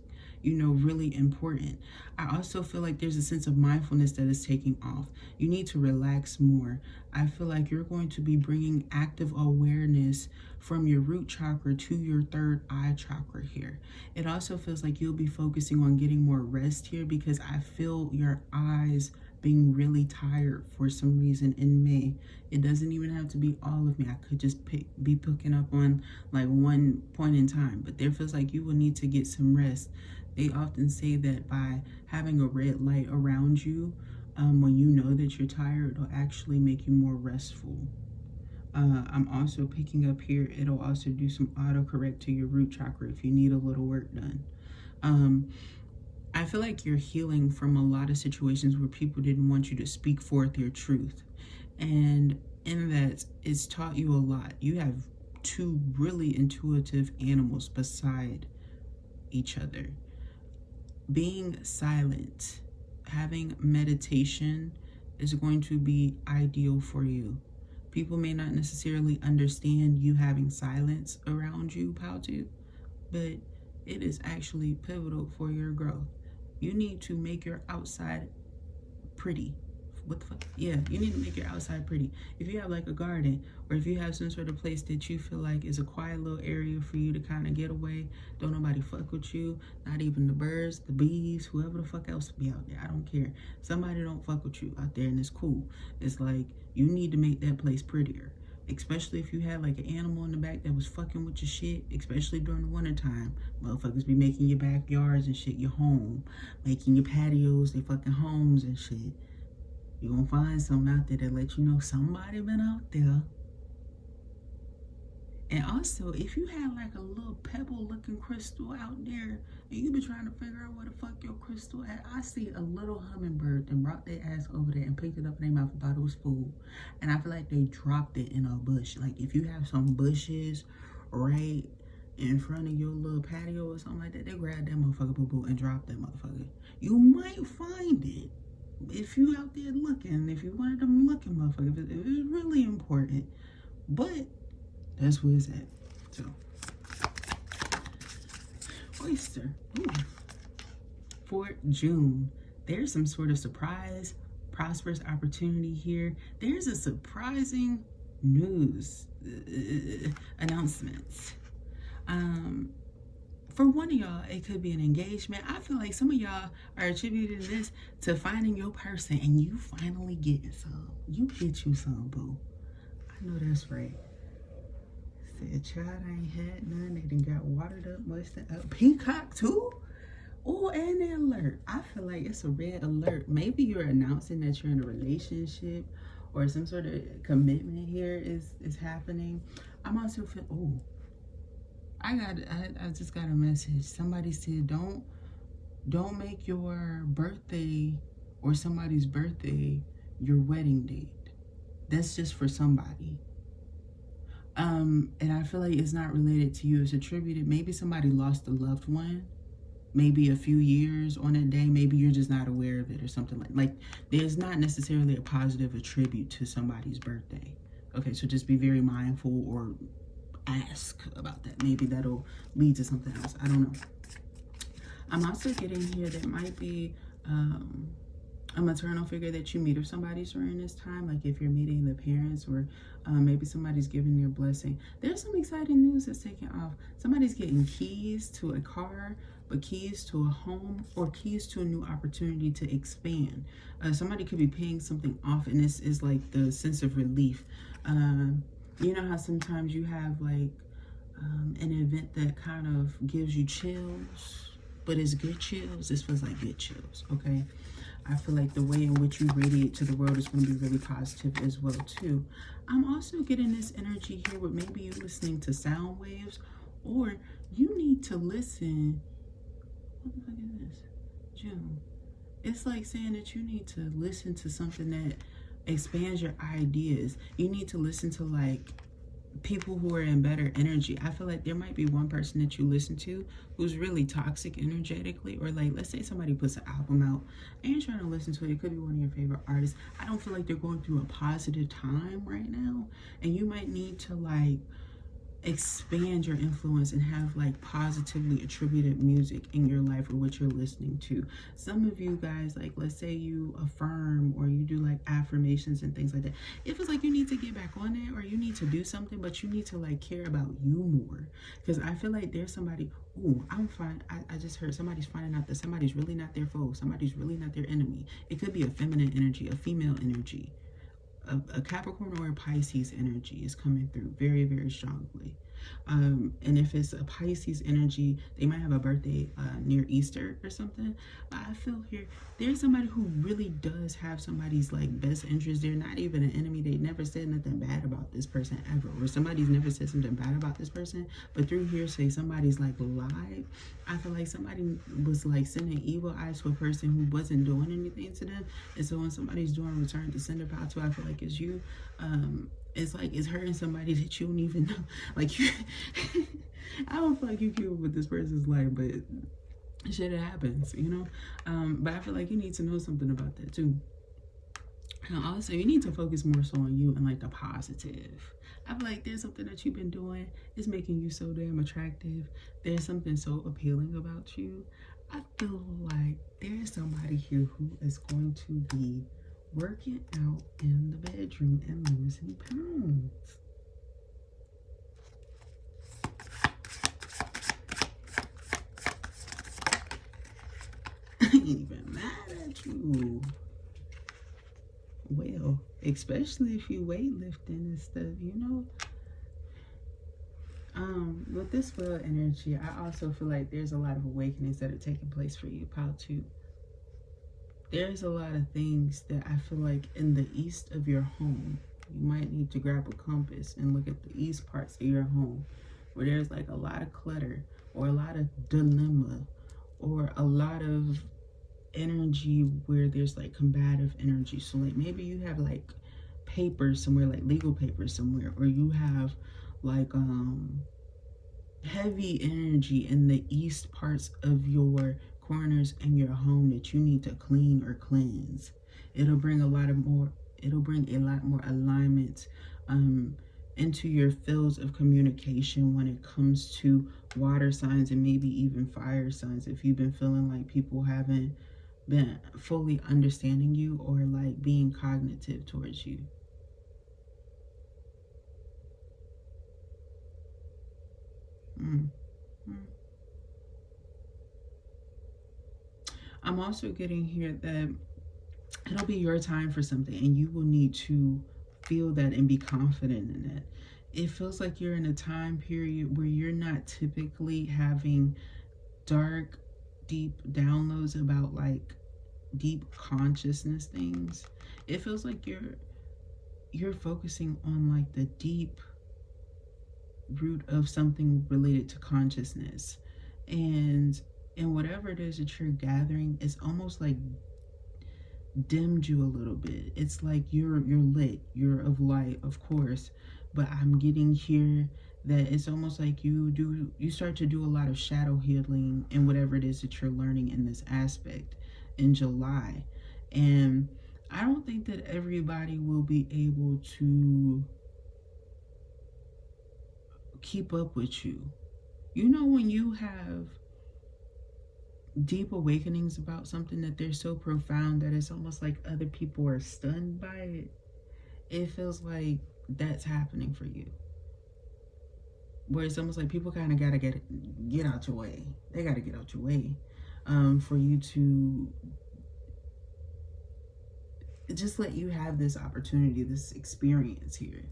really important. I also feel like there's a sense of mindfulness that is taking off. You need to relax more. I feel like you're going to be bringing active awareness from your root chakra to your third eye chakra here. It also feels like you'll be focusing on getting more rest here, because I feel your eyes being really tired for some reason in May. It doesn't even have to be all of me. I could just be picking up on like one point in time, but there feels like you will need to get some rest. They often say that by having a red light around you, when you know that you're tired, it'll actually make you more restful. I'm also picking up here, it'll also do some autocorrect to your root chakra if you need a little work done. I feel like you're healing from a lot of situations where people didn't want you to speak forth your truth. And in that, it's taught you a lot. You have two really intuitive animals beside each other. Being silent, having meditation is going to be ideal for you. People may not necessarily understand you having silence around you, Pautu, but it is actually pivotal for your growth. You need to make your outside pretty. What the fuck? Yeah, you need to make your outside pretty. If you have like a garden, or if you have some sort of place that you feel like is a quiet little area for you to kind of get away, don't nobody fuck with you, not even the birds, the bees, whoever the fuck else be out there, I don't care. Somebody don't fuck with you out there and it's cool. It's like, you need to make that place prettier. Especially if you had like an animal in the back that was fucking with your shit, especially during the winter time. Motherfuckers be making your backyards and shit your home, making your patios they fucking homes and shit. You're gonna find something out there that let you know somebody been out there And also, if you had like a little pebble looking crystal out there and you've been trying to figure out where the fuck your crystal at, I see a little hummingbird that brought their ass over there and picked it up in their mouth and thought it was food. And I feel like they dropped it in a bush. Like if you have some bushes right in front of your little patio or something like that, they grab that motherfucker boo-boo and drop that motherfucker. You might find it if you out there looking, if you one of them looking motherfuckers, if it's really important. But that's where it's at. So, oyster. Ooh. For June, there's some sort of surprise, prosperous opportunity here. There's a surprising news announcements. For one of y'all, it could be an engagement. I feel like some of y'all are attributing this to finding your person and you finally getting some. You get you some, boo. I know that's right. Said, child, I ain't had none. They done got watered up, moistened up. Peacock, too? Oh, and the alert. I feel like it's a red alert. Maybe you're announcing that you're in a relationship or some sort of commitment here is happening. I'm also feeling, oh, I just got a message. Somebody said, don't make your birthday or somebody's birthday your wedding date. That's just for somebody. And I feel like it's not related to you. It's attributed. Maybe somebody lost a loved one, maybe a few years on that day. Maybe you're just not aware of it or something like there's not necessarily a positive attribute to somebody's birthday. Okay, so just be very mindful or ask about that. Maybe that'll lead to something else. I don't know. I'm also getting here that might be a maternal figure that you meet of somebody during this time, like if you're meeting the parents or maybe somebody's giving you a blessing. There's some exciting news that's taking off. Somebody's getting keys to a car, but keys to a home or keys to a new opportunity to expand. Somebody could be paying something off, and this is like the sense of relief. You know how sometimes you have like an event that kind of gives you chills, but it's good chills. This feels like good chills, okay? I feel like the way in which you radiate to the world is going to be really positive as well, too. I'm also getting this energy here with maybe you listening to sound waves, or you need to listen. What the fuck is this? June. It's like saying that you need to listen to something that expands your ideas. You need to listen to like people who are in better energy. I feel like there might be one person that you listen to who's really toxic energetically, or like let's say somebody puts an album out and you're trying to listen to it. It could be one of your favorite artists. I don't feel like they're going through a positive time right now, and you might need to like expand your influence and have like positively attributed music in your life or what you're listening to. Some of you guys, like let's say you affirm or you do like affirmations and things like that. It feels like you need to get back on it, or you need to do something, but you need to like care about you more, because I feel like there's somebody, I'm fine. I just heard somebody's finding out that somebody's really not their foe. Somebody's really not their enemy. It could be a feminine energy, a female energy. A Capricorn or a Pisces energy is coming through very, very strongly. And if it's a Pisces energy, they might have a birthday near Easter or something. But I feel here, there's somebody who really does have somebody's like best interest. They're not even an enemy. They never said nothing bad about this person ever. Or somebody's never said something bad about this person. But through hearsay, somebody's like lied. I feel like somebody was like sending evil eyes to a person who wasn't doing anything to them. And so when somebody's doing return to sender power to, I feel like it's you. It's like it's hurting somebody that you don't even know. Like you, I don't feel like you care what this person's like, but shit, it happens, you know. But I feel like you need to know something about that too. And also, you need to focus more so on you and like the positive. I feel like there's something that you've been doing. It's making you so damn attractive. There's something so appealing about you. I feel like there's somebody here who is going to be working out in the bedroom and losing pounds. I ain't even mad at you. Well, especially if you weightlifting and stuff, you know. With this well energy, I also feel like there's a lot of awakenings that are taking place for you, Pile 2. There's a lot of things that I feel like in the east of your home, You might need to grab a compass and look at the east parts of your home where there's like a lot of clutter or a lot of dilemma or a lot of energy where there's like combative energy. So like maybe you have like papers somewhere, like legal papers somewhere, or you have like heavy energy in the east parts of your corners in your home that you need to clean or cleanse. It'll bring a lot more alignment into your fields of communication when it comes to water signs and maybe even fire signs. If you've been feeling like people haven't been fully understanding you or like being cognitive towards you. I'm also getting here that it'll be your time for something and you will need to feel that and be confident in it. It feels like you're in a time period where you're not typically having dark, deep downloads about like deep consciousness things. It feels like you're focusing on like the deep root of something related to consciousness. And whatever it is that you're gathering, it's almost like dimmed you a little bit. It's like you're lit, you're of light, of course, but I'm getting here that it's almost like you start to do a lot of shadow healing and whatever it is that you're learning in this aspect in July. And I don't think that everybody will be able to keep up with you. You know, when you have deep awakenings about something that they're so profound that it's almost like other people are stunned by it, it feels like that's happening for you. Where it's almost like people kind of gotta get out your way. They gotta get out your way for you to just let you have this opportunity, this experience here.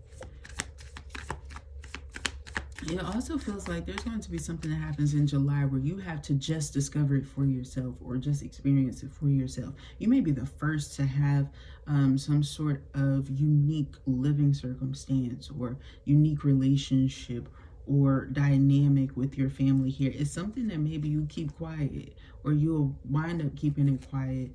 It also feels like there's going to be something that happens in July where you have to just discover it for yourself or just experience it for yourself. You may be the first to have some sort of unique living circumstance or unique relationship or dynamic with your family here. It's something that maybe you keep quiet or you'll wind up keeping it quiet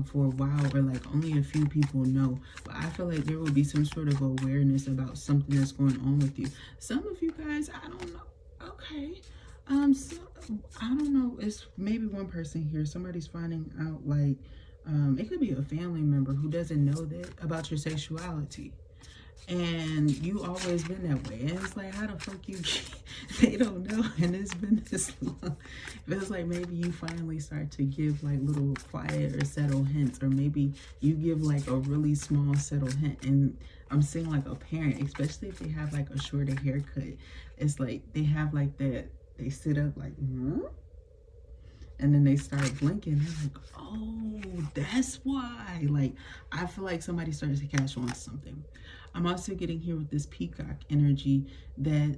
for a while or like only a few people know. But I feel like there will be some sort of awareness about something that's going on with you. Some of you guys, I don't know. Okay. So, I don't know. It's maybe one person here. Somebody's finding out like it could be a family member who doesn't know that about your sexuality. And you always been that way. And it's like, how the fuck you they don't know. And it's been this long. It feels like maybe you finally start to give like little quiet or subtle hints. Or maybe you give like a really small subtle hint. And I'm seeing like a parent, especially if they have like a shorter haircut. It's like they have like that, they sit up like, and then they start blinking. They're like, oh, that's why. Like, I feel like somebody started to catch on to something. I'm also getting here with this peacock energy that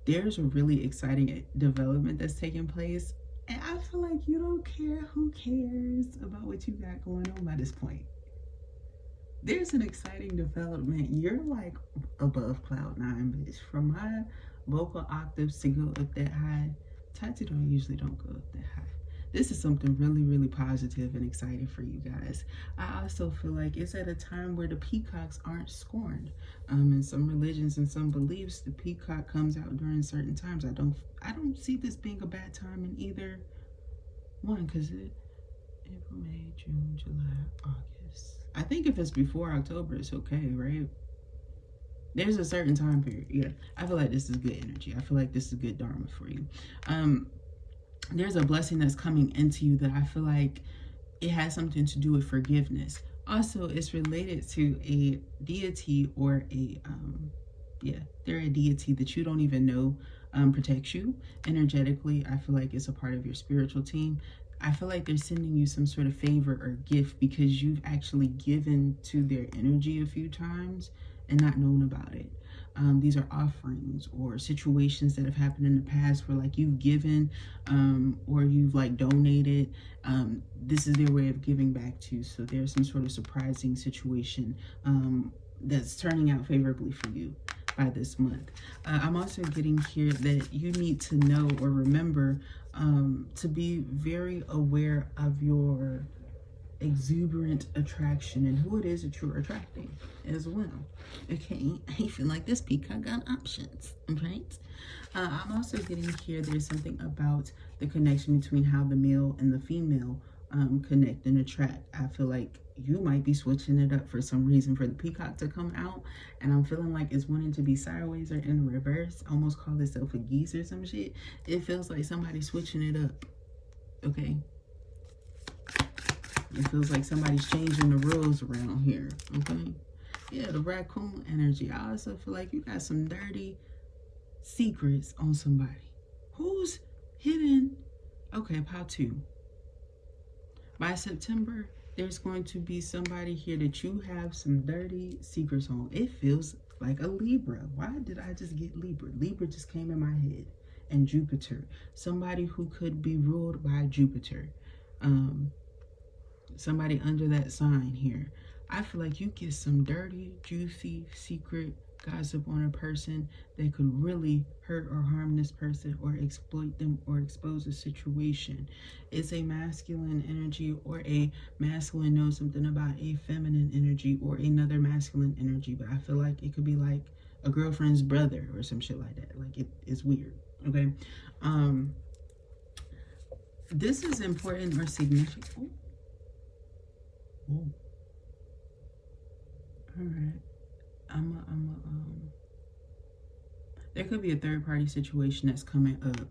there's a really exciting development that's taking place. And I feel like you don't care. Who cares about what you got going on by this point? There's an exciting development. You're like above cloud 9, bitch. For my vocal octaves to go up that high, Tati usually don't go up that high. This is something really, really positive and exciting for you guys. I also feel like it's at a time where the peacocks aren't scorned. In some religions and some beliefs, the peacock comes out during certain times. I don't see this being a bad time in either one, because April, May, June, July, August. I think if it's before October, it's okay, right? There's a certain time period. Yeah, I feel like this is good energy. I feel like this is good dharma for you. There's a blessing that's coming into you that I feel like it has something to do with forgiveness. Also, it's related to a deity or they're a deity that you don't even know protects you energetically. I feel like it's a part of your spiritual team. I feel like they're sending you some sort of favor or gift because you've actually given to their energy a few times and not known about it. These are offerings or situations that have happened in the past where like you've given or you've like donated. This is their way of giving back to you. So there's some sort of surprising situation that's turning out favorably for you by this month. I'm also getting here that you need to know or remember to be very aware of your exuberant attraction and who it is that you're attracting as well. Okay, I feel like this peacock got options, right? I'm also getting here there's something about the connection between how the male and the female connect and attract. I feel like you might be switching it up for some reason for the peacock to come out, and I'm feeling like it's wanting to be sideways or in reverse, almost call itself a geese or some shit. It feels like somebody's switching it up, okay? It feels like somebody's changing the rules around here, okay? Yeah, the raccoon energy. I also feel like you got some dirty secrets on somebody. Who's hidden? Okay, part 2. By September, there's going to be somebody here that you have some dirty secrets on. It feels like a Libra. Why did I just get Libra? Libra just came in my head. And Jupiter. Somebody who could be ruled by Jupiter. Somebody under that sign here. I feel like you get some dirty, juicy, secret gossip on a person that could really hurt or harm this person or exploit them or expose a situation. It's a masculine energy, or a masculine knows something about a feminine energy or another masculine energy, but I feel like it could be like a girlfriend's brother or some shit like that. Like it's weird, okay? This is important or significant. Ooh. All right. There could be a third party situation that's coming up.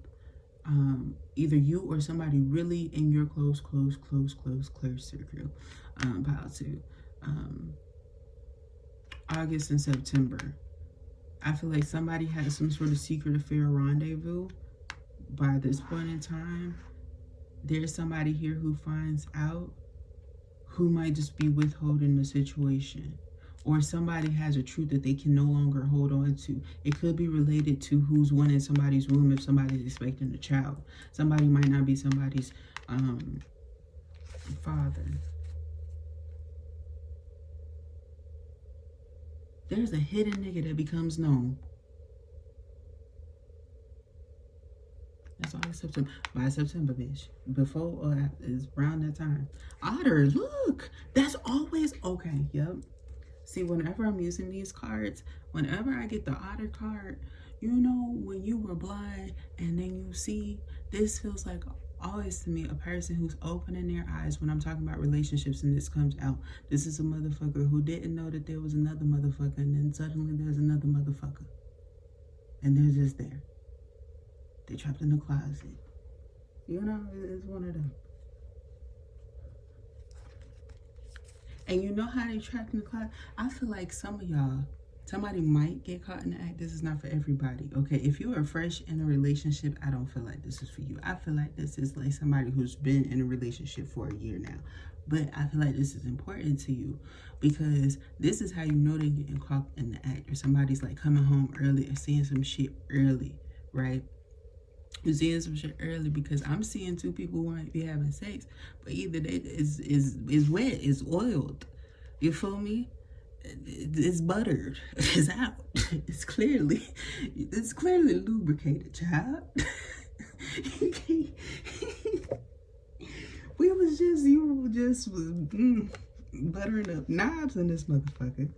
Either you or somebody really in your close circle. About to August and September. I feel like somebody has some sort of secret affair rendezvous by this point in time. There's somebody here who finds out, who might just be withholding the situation. Or somebody has a truth that they can no longer hold on to. It could be related to who's one in somebody's womb if somebody's expecting a child. Somebody might not be somebody's father. There's a hidden nigga that becomes known. That's all September. By September, bitch. Before or after, is around that time. Otters, look. That's always okay. Yep. See, whenever I'm using these cards, whenever I get the otter card, you know, when you were blind and then you see, this feels like always to me a person who's opening their eyes when I'm talking about relationships and this comes out. This is a motherfucker who didn't know that there was another motherfucker, and then suddenly there's another motherfucker. And they're just there. They trapped in the closet. You know, it's one of them. And you know how they trapped in the closet? I feel like some of y'all, somebody might get caught in the act. This is not for everybody, okay? If you are fresh in a relationship, I don't feel like this is for you. I feel like this is like somebody who's been in a relationship for a year now. But I feel like this is important to you because this is how you know they're getting caught in the act. Or somebody's like coming home early or seeing some shit early, right? You're seeing some shit early because I'm seeing two people who might be having sex, but either they is wet, it's oiled. You feel me? It's buttered. It's out. It's clearly lubricated, child. You were just buttering up knobs in this motherfucker.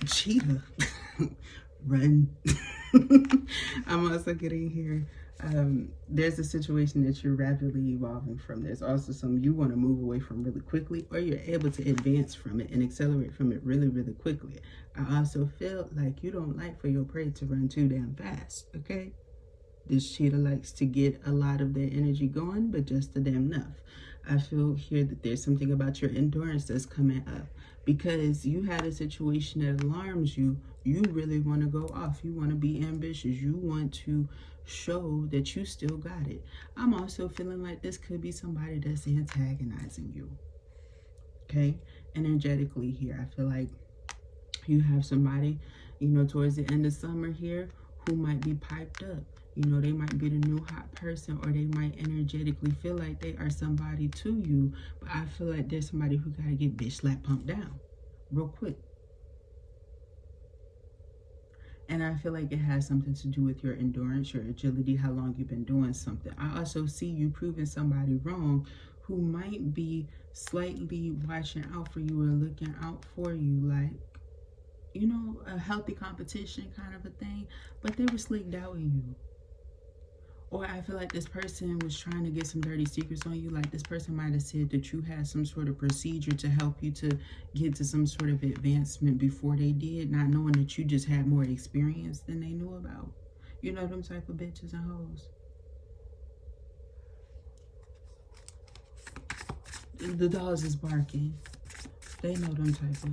Cheetah. Run. I'm also getting here. There's a situation that you're rapidly evolving from. There's also some you want to move away from really quickly, or you're able to advance from it and accelerate from it really, really quickly. I also feel like you don't like for your prey to run too damn fast, okay? This cheetah likes to get a lot of their energy going, but just a damn enough. I feel here that there's something about your endurance that's coming up because you had a situation that alarms you. You really want to go off. You want to be ambitious. You want to show that you still got it. I'm also feeling like this could be somebody that's antagonizing you. Okay? Energetically here, I feel like you have somebody, you know, towards the end of summer here who might be piped up. You know, they might be the new hot person, or they might energetically feel like they are somebody to you. But I feel like there's somebody who got to get bitch slap pumped down. real quick. And I feel like it has something to do with your endurance, your agility, how long you've been doing something. I also see you proving somebody wrong who might be slightly watching out for you or looking out for you, like, you know, a healthy competition kind of a thing, but they were slick doubting you. Or I feel like this person was trying to get some dirty secrets on you. Like this person might have said that you had some sort of procedure to help you to get to some sort of advancement before they did, not knowing that you just had more experience than they knew about. You know them type of bitches and hoes. The dogs is barking. They know them type of.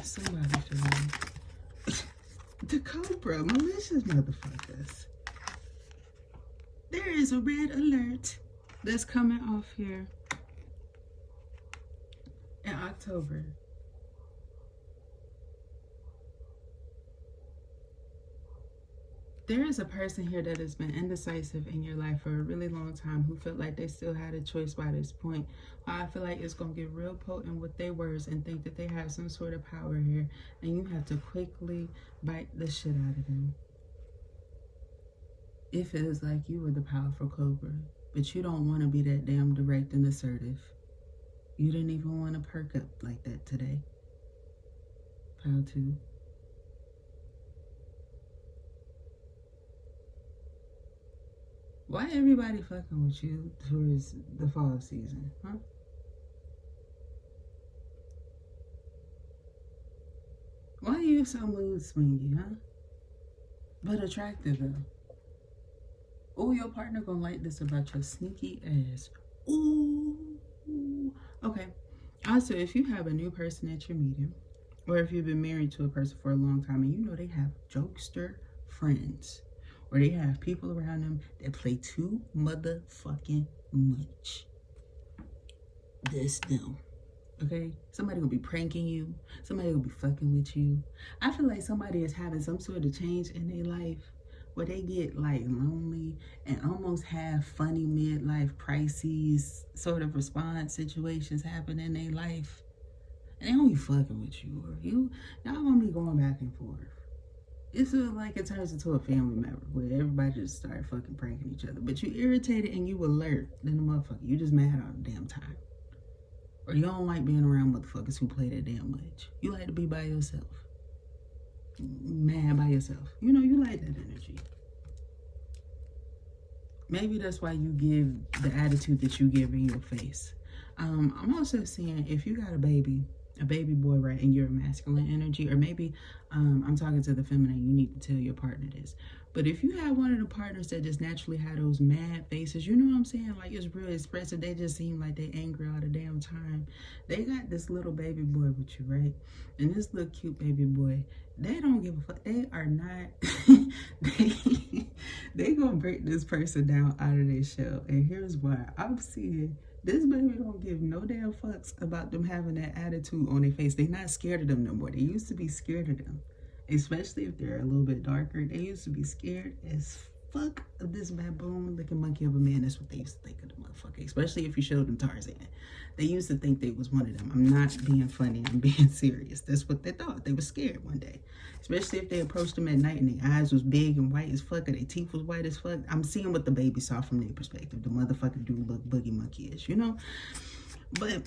Somebody feeling. The Cobra, malicious motherfuckers. There is a red alert that's coming off here in October. There is a person here that has been indecisive in your life for a really long time who felt like they still had a choice by this point. I feel like it's going to get real potent with their words and think that they have some sort of power here. And you have to quickly bite the shit out of them. It feels like you were the powerful Cobra, but you don't want to be that damn direct and assertive. You didn't even want to perk up like that today. Pile 2. Why everybody fucking with you towards the fall season, huh? Why are you so mood swingy, huh? But attractive though. Oh, your partner gonna like this about your sneaky ass. Ooh. Okay. Also, if you have a new person that you're meeting, or if you've been married to a person for a long time and you know they have jokester friends, or they have people around them that play too motherfucking much. That's them. Okay? Somebody gonna be pranking you. Somebody gonna be fucking with you. I feel like somebody is having some sort of change in their life where they get like lonely and almost have funny midlife crises sort of response situations happen in their life. And they don't be fucking with you or y'all gonna be going back and forth. It's like it turns into a family member where everybody just start fucking pranking each other. But you irritated and you alert than the motherfucker. You just mad all the damn time. Or you don't like being around motherfuckers who play that damn much. You like to be by yourself. Mad by yourself. You know, you like that energy. Maybe that's why you give the attitude that you give in your face. I'm also seeing if you got a baby boy, right, and you're a masculine energy, or maybe I'm talking to the feminine, you need to tell your partner this. But if you have one of the partners that just naturally have those mad faces, you know what I'm saying? Like it's real expressive. They just seem like they angry all the damn time. They got this little baby boy with you, right? And this little cute baby boy, they don't give a fuck. They are not. they gonna break this person down out of their shell. And here's why. I'm seeing this baby don't give no damn fucks about them having that attitude on their face. They not scared of them no more. They used to be scared of them. Especially if they're a little bit darker. They used to be scared as fuck of this baboon looking monkey of a man. That's what they used to think of the motherfucker. Especially if you showed them Tarzan. They used to think they was one of them. I'm not being funny. I'm being serious. That's what they thought. They were scared one day. Especially if they approached them at night and their eyes was big and white as fuck and their teeth was white as fuck. I'm seeing what the baby saw from their perspective. The motherfucker do look boogie monkey-ish, you know? But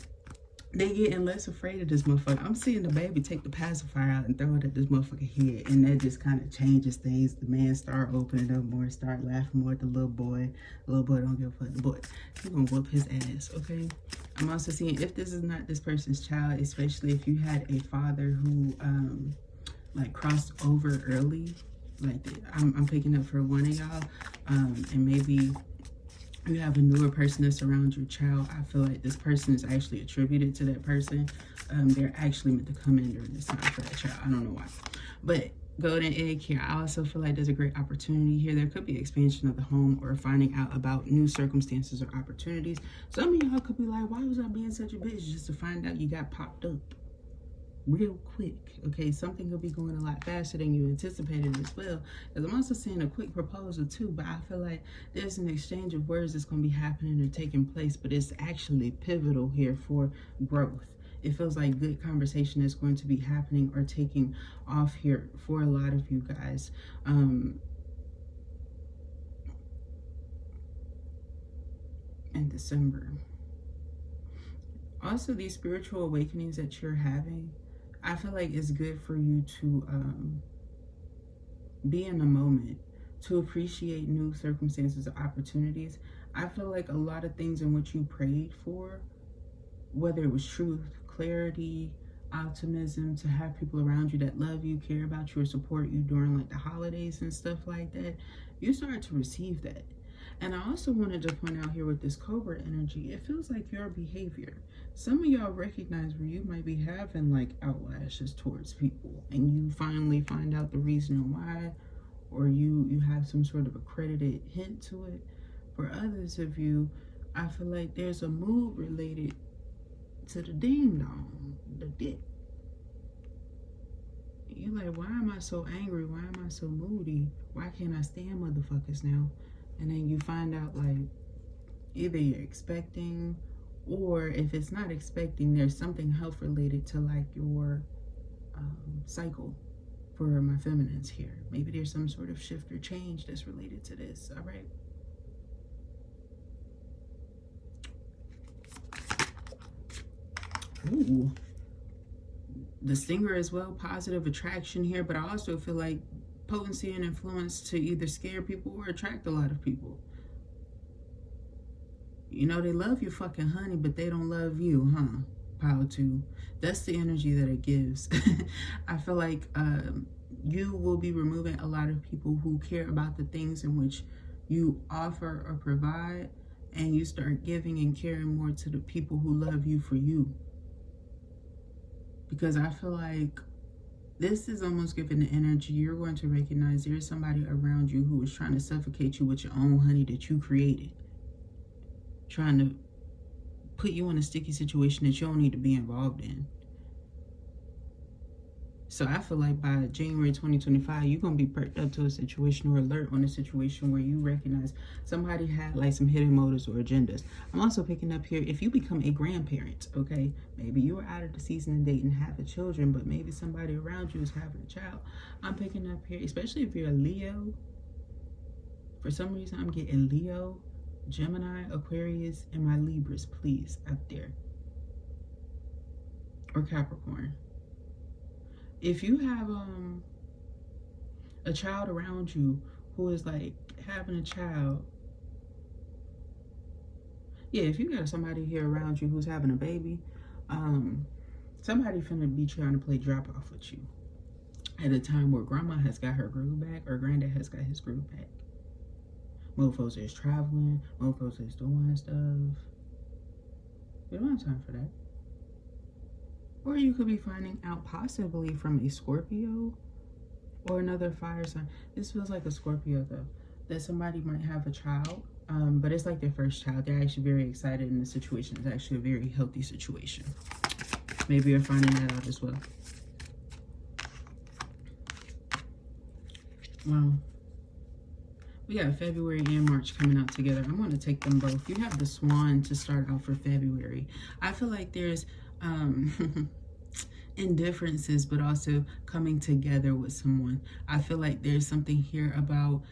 they getting less afraid of this motherfucker. I'm seeing the baby take the pacifier out and throw it at this motherfucker head, and that just kind of changes things. The man start opening up more, start laughing more at the little boy. The little boy don't give a fuck. The boy, he's gonna whoop his ass, okay? I'm also seeing if this is not this person's child, especially if you had a father who like crossed over early, like I'm picking up for one of y'all, and maybe you have a newer person that's around your child. I feel like this person is actually attributed to that person. They're actually meant to come in during this time for that child. I don't know why. But golden egg here, I also feel like there's a great opportunity here. There could be expansion of the home or finding out about new circumstances or opportunities. Some of y'all could be like, why was I being such a bitch just to find out you got popped up real quick? Okay, something could be going a lot faster than you anticipated as well, because I'm also seeing a quick proposal too, but I feel like there's an exchange of words that's going to be happening and taking place, but it's actually pivotal here for growth. It feels like good conversation is going to be happening or taking off here for a lot of you guys. In December. Also, these spiritual awakenings that you're having, I feel like it's good for you to be in the moment, to appreciate new circumstances or opportunities. I feel like a lot of things in which you prayed for, whether it was truth, clarity, optimism, to have people around you that love you, care about you, or support you during like the holidays and stuff like that, you start to receive that. And I also wanted to point out here with this Cobra energy, it feels like your behavior. Some of y'all recognize where you might be having like outlashes towards people, and you finally find out the reason why, or you have some sort of accredited hint to it. For others of you, I feel like there's a mood related to the ding dong, the dick. You're like, why am I so angry? Why am I so moody? Why can't I stand motherfuckers now? And then you find out like either you're expecting, or if it's not expecting, there's something health related to like your cycle. For my feminines here, maybe there's some sort of shift or change that's related to this. All right. Ooh, the stinger as well, positive attraction here, but I also feel like potency and influence to either scare people or attract a lot of people. You know, they love your fucking honey, but they don't love you, huh? Pile 2. That's the energy that it gives. I feel like you will be removing a lot of people who care about the things in which you offer or provide, and you start giving and caring more to the people who love you for you. Because I feel like this is almost giving the energy you're going to recognize there's somebody around you who is trying to suffocate you with your own honey that you created. Trying to put you in a sticky situation that you don't need to be involved in. So I feel like by January 2025, you're going to be perked up to a situation or alert on a situation where you recognize somebody had like some hidden motives or agendas. I'm also picking up here, if you become a grandparent, okay, maybe you were out of the season of dating, having children, but maybe somebody around you is having a child. I'm picking up here, especially if you're a Leo. For some reason, I'm getting Leo, Gemini, Aquarius, and my Libras, please, up there. Or Capricorn. If you have a child around you who is like having a child, yeah, if you got somebody here around you who's having a baby, somebody finna be trying to play drop off with you at a time where grandma has got her groove back or granddad has got his groove back. Mofos is traveling, mofos is doing stuff. You don't have time for that. Or you could be finding out possibly from a Scorpio or another fire sign. This feels like a Scorpio though, that somebody might have a child, but it's like their first child. They're actually very excited, and the situation is actually a very healthy situation. Maybe you're finding that out as well. Wow. We got February and March coming out together. I'm going to take them both. You have the Swan to start out for February. I feel like there's indifferences, but also coming together with someone. I feel like there's something here about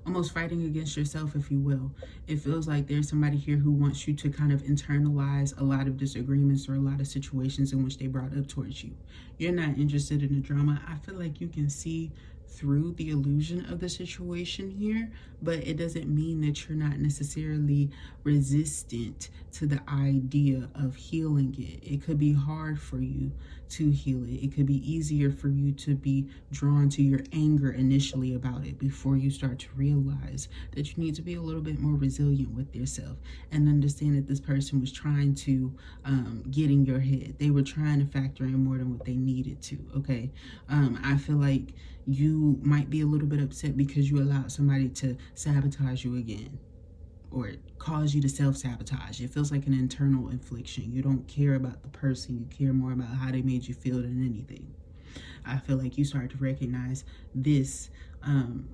almost fighting against yourself, if you will. It feels like there's somebody here who wants you to kind of internalize a lot of disagreements or a lot of situations in which they brought up towards you. You're not interested in the drama. I feel like you can see through the illusion of the situation here, but it doesn't mean that you're not necessarily resistant to the idea of healing it. It could be hard for you to heal it. It could be easier for you to be drawn to your anger initially about it before you start to realize that you need to be a little bit more resilient with yourself and understand that this person was trying to get in your head. They were trying to factor in more than what they needed to, okay? I feel like you might be a little bit upset because you allowed somebody to sabotage you again or cause you to self-sabotage. It feels like an internal infliction. You don't care about the person. You care more about how they made you feel than anything. I feel like you start to recognize this,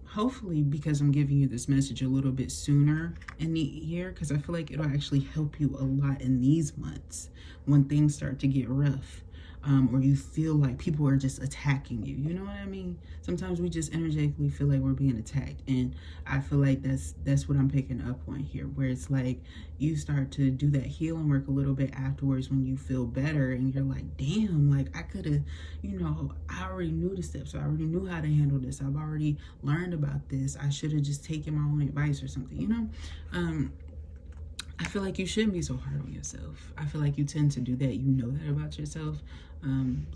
hopefully because I'm giving you this message a little bit sooner in the year, because I feel like it'll actually help you a lot in these months when things start to get rough. Or you feel like people are just attacking you. You know what I mean? Sometimes we just energetically feel like we're being attacked. And I feel like that's what I'm picking up on here, where it's like you start to do that healing work a little bit afterwards when you feel better and you're like, damn, like I could have, I already knew the steps. I already knew how to handle this. I've already learned about this. I should have just taken my own advice or something, I feel like you shouldn't be so hard on yourself. I feel like you tend to do that. You know that about yourself.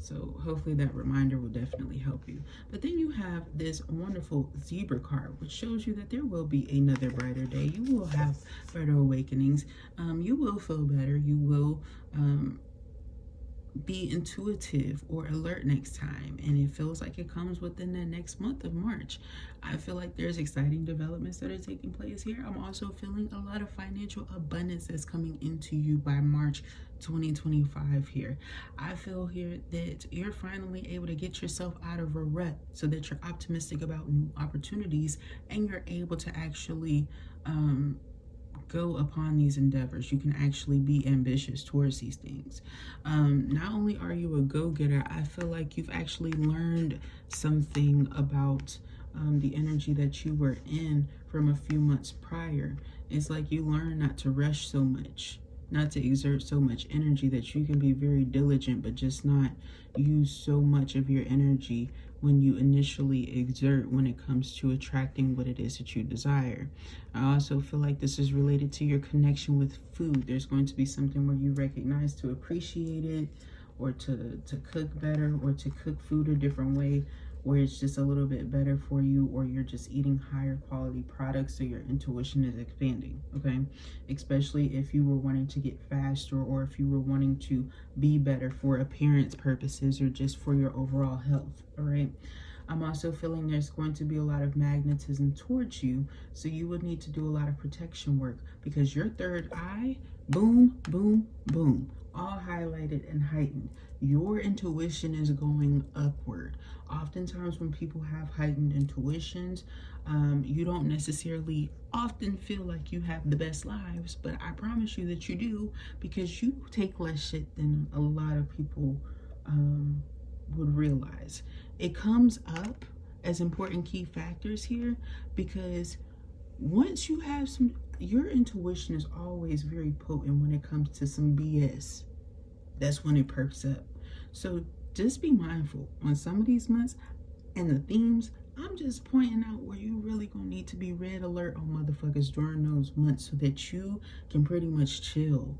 So hopefully that reminder will definitely help you. But then you have this wonderful zebra card, which shows you that there will be another brighter day. You will have better awakenings. You will feel better. You will be intuitive or alert next time, and it feels like it comes within the next month of March. I feel like there's exciting developments that are taking place here. I'm also feeling a lot of financial abundance that's coming into you by March 2025 here. I feel here that you're finally able to get yourself out of a rut so that you're optimistic about new opportunities and you're able to actually go upon these endeavors. You can actually be ambitious towards these things. Not only are you a go-getter, I feel like you've actually learned something about the energy that you were in from a few months prior. It's like you learn not to rush so much, not to exert so much energy, that you can be very diligent but just not use so much of your energy when you initially exert when it comes to attracting what it is that you desire. I also feel like this is related to your connection with food. There's going to be something where you recognize to appreciate it, or to cook better, or to cook food a different way where it's just a little bit better for you, or you're just eating higher quality products so your intuition is expanding, okay? Especially if you were wanting to get faster, or if you were wanting to be better for appearance purposes, or just for your overall health, all right? I'm also feeling there's going to be a lot of magnetism towards you, so you would need to do a lot of protection work, because your third eye, boom, boom, boom, all highlighted and heightened. Your intuition is going upward. Oftentimes when people have heightened intuitions, you don't necessarily often feel like you have the best lives, but I promise you that you do, because you take less shit than a lot of people would realize. It comes up as important key factors here, because once you have your intuition is always very potent when it comes to some BS. That's when it perks up. So just be mindful on some of these months and the themes. I'm just pointing out where you really gonna need to be red alert on motherfuckers during those months, so that you can pretty much chill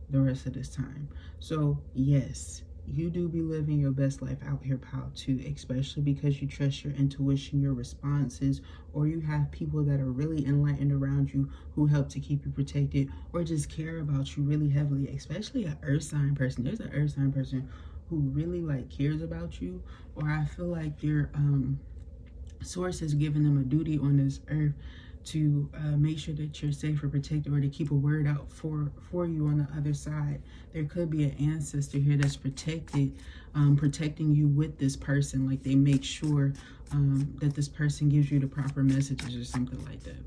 the rest of this time. So yes, you do be living your best life out here, pal, too, especially because you trust your intuition, your responses, or you have people that are really enlightened around you who help to keep you protected, or just care about you really heavily, especially an earth sign person. There's an earth sign person who really cares about you, or I feel like your source has given them a duty on this earth to make sure that you're safe or protected, or to keep a word out for you on the other side. There could be an ancestor here that's protecting you with this person. Like they make sure that this person gives you the proper messages or something like that.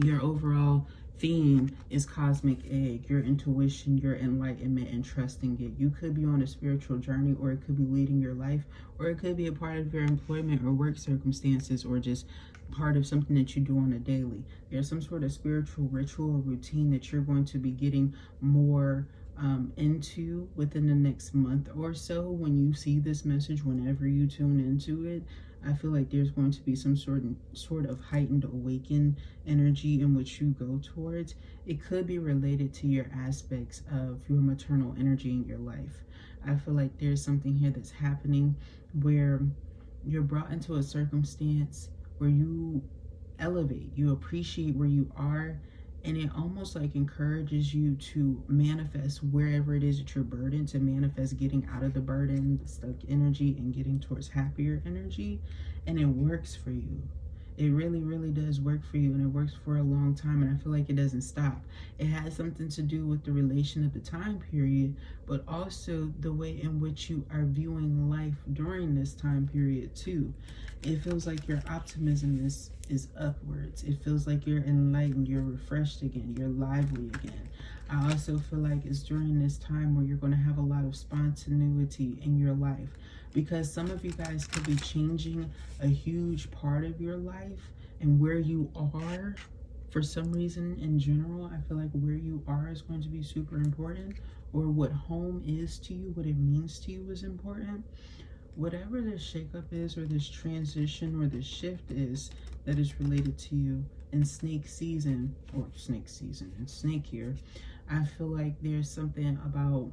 Your overall theme is cosmic egg, your intuition, your enlightenment, and trusting it. You could be on a spiritual journey, or it could be leading your life, or it could be a part of your employment or work circumstances, or just part of something that you do on a daily. There's some sort of spiritual ritual or routine that you're going to be getting more into within the next month or so. When you see this message, whenever you tune into it, I feel like there's going to be some sort of heightened awakened energy in which you go towards. It could be related to your aspects of your maternal energy in your life. I feel like there's something here that's happening where you're brought into a circumstance where you elevate, you appreciate where you are, and it almost encourages you to manifest wherever it is that you're burdened, to manifest getting out of the burden, the stuck energy, and getting towards happier energy. And it works for you. It really, really does work for you, and it works for a long time, and I feel like it doesn't stop. It has something to do with the relation of the time period, but also the way in which you are viewing life during this time period too. It feels like your optimism is upwards. It feels like you're enlightened, you're refreshed again, you're lively again. I also feel like it's during this time where you're going to have a lot of spontaneity in your life, because some of you guys could be changing a huge part of your life and where you are. For some reason, in general, I feel like where you are is going to be super important, or what home is to you, what it means to you is important. Whatever this shakeup is, or this transition, or this shift is that is related to you in snake season, and snake year, I feel like there's something about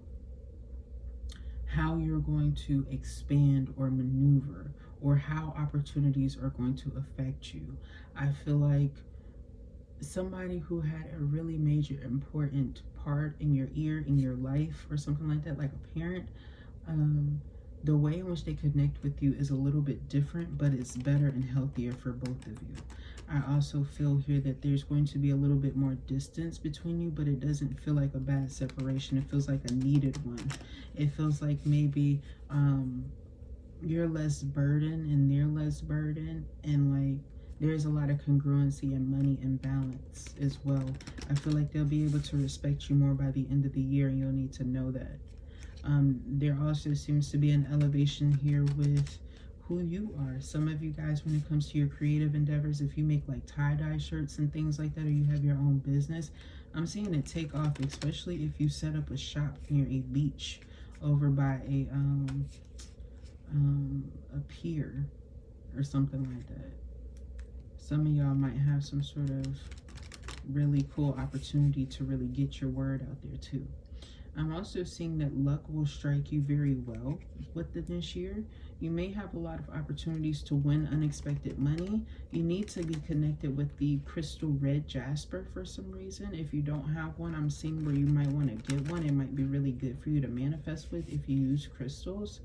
how you're going to expand or maneuver, or how opportunities are going to affect you. I feel like somebody who had a really major important part in your ear, in your life, or something like that, like a parent, the way in which they connect with you is a little bit different, but it's better and healthier for both of you. I also feel here that there's going to be a little bit more distance between you, but it doesn't feel like a bad separation. It feels like a needed one. It feels like maybe you're less burdened and they're less burdened, and like there's a lot of congruency and money and balance as well. I feel like they'll be able to respect you more by the end of the year, and you'll need to know that. There also seems to be an elevation here with who you are. Some of you guys, when it comes to your creative endeavors, if you make like tie-dye shirts and things like that, or you have your own business, I'm seeing it take off, especially if you set up a shop near a beach over by a pier or something like that. Some of y'all might have some sort of really cool opportunity to really get your word out there too. I'm also seeing that luck will strike you very well within this year. You may have a lot of opportunities to win unexpected money. You need to be connected with the crystal red jasper for some reason. If you don't have one, I'm seeing where you might want to get one. It might be really good for you to manifest with if you use crystals.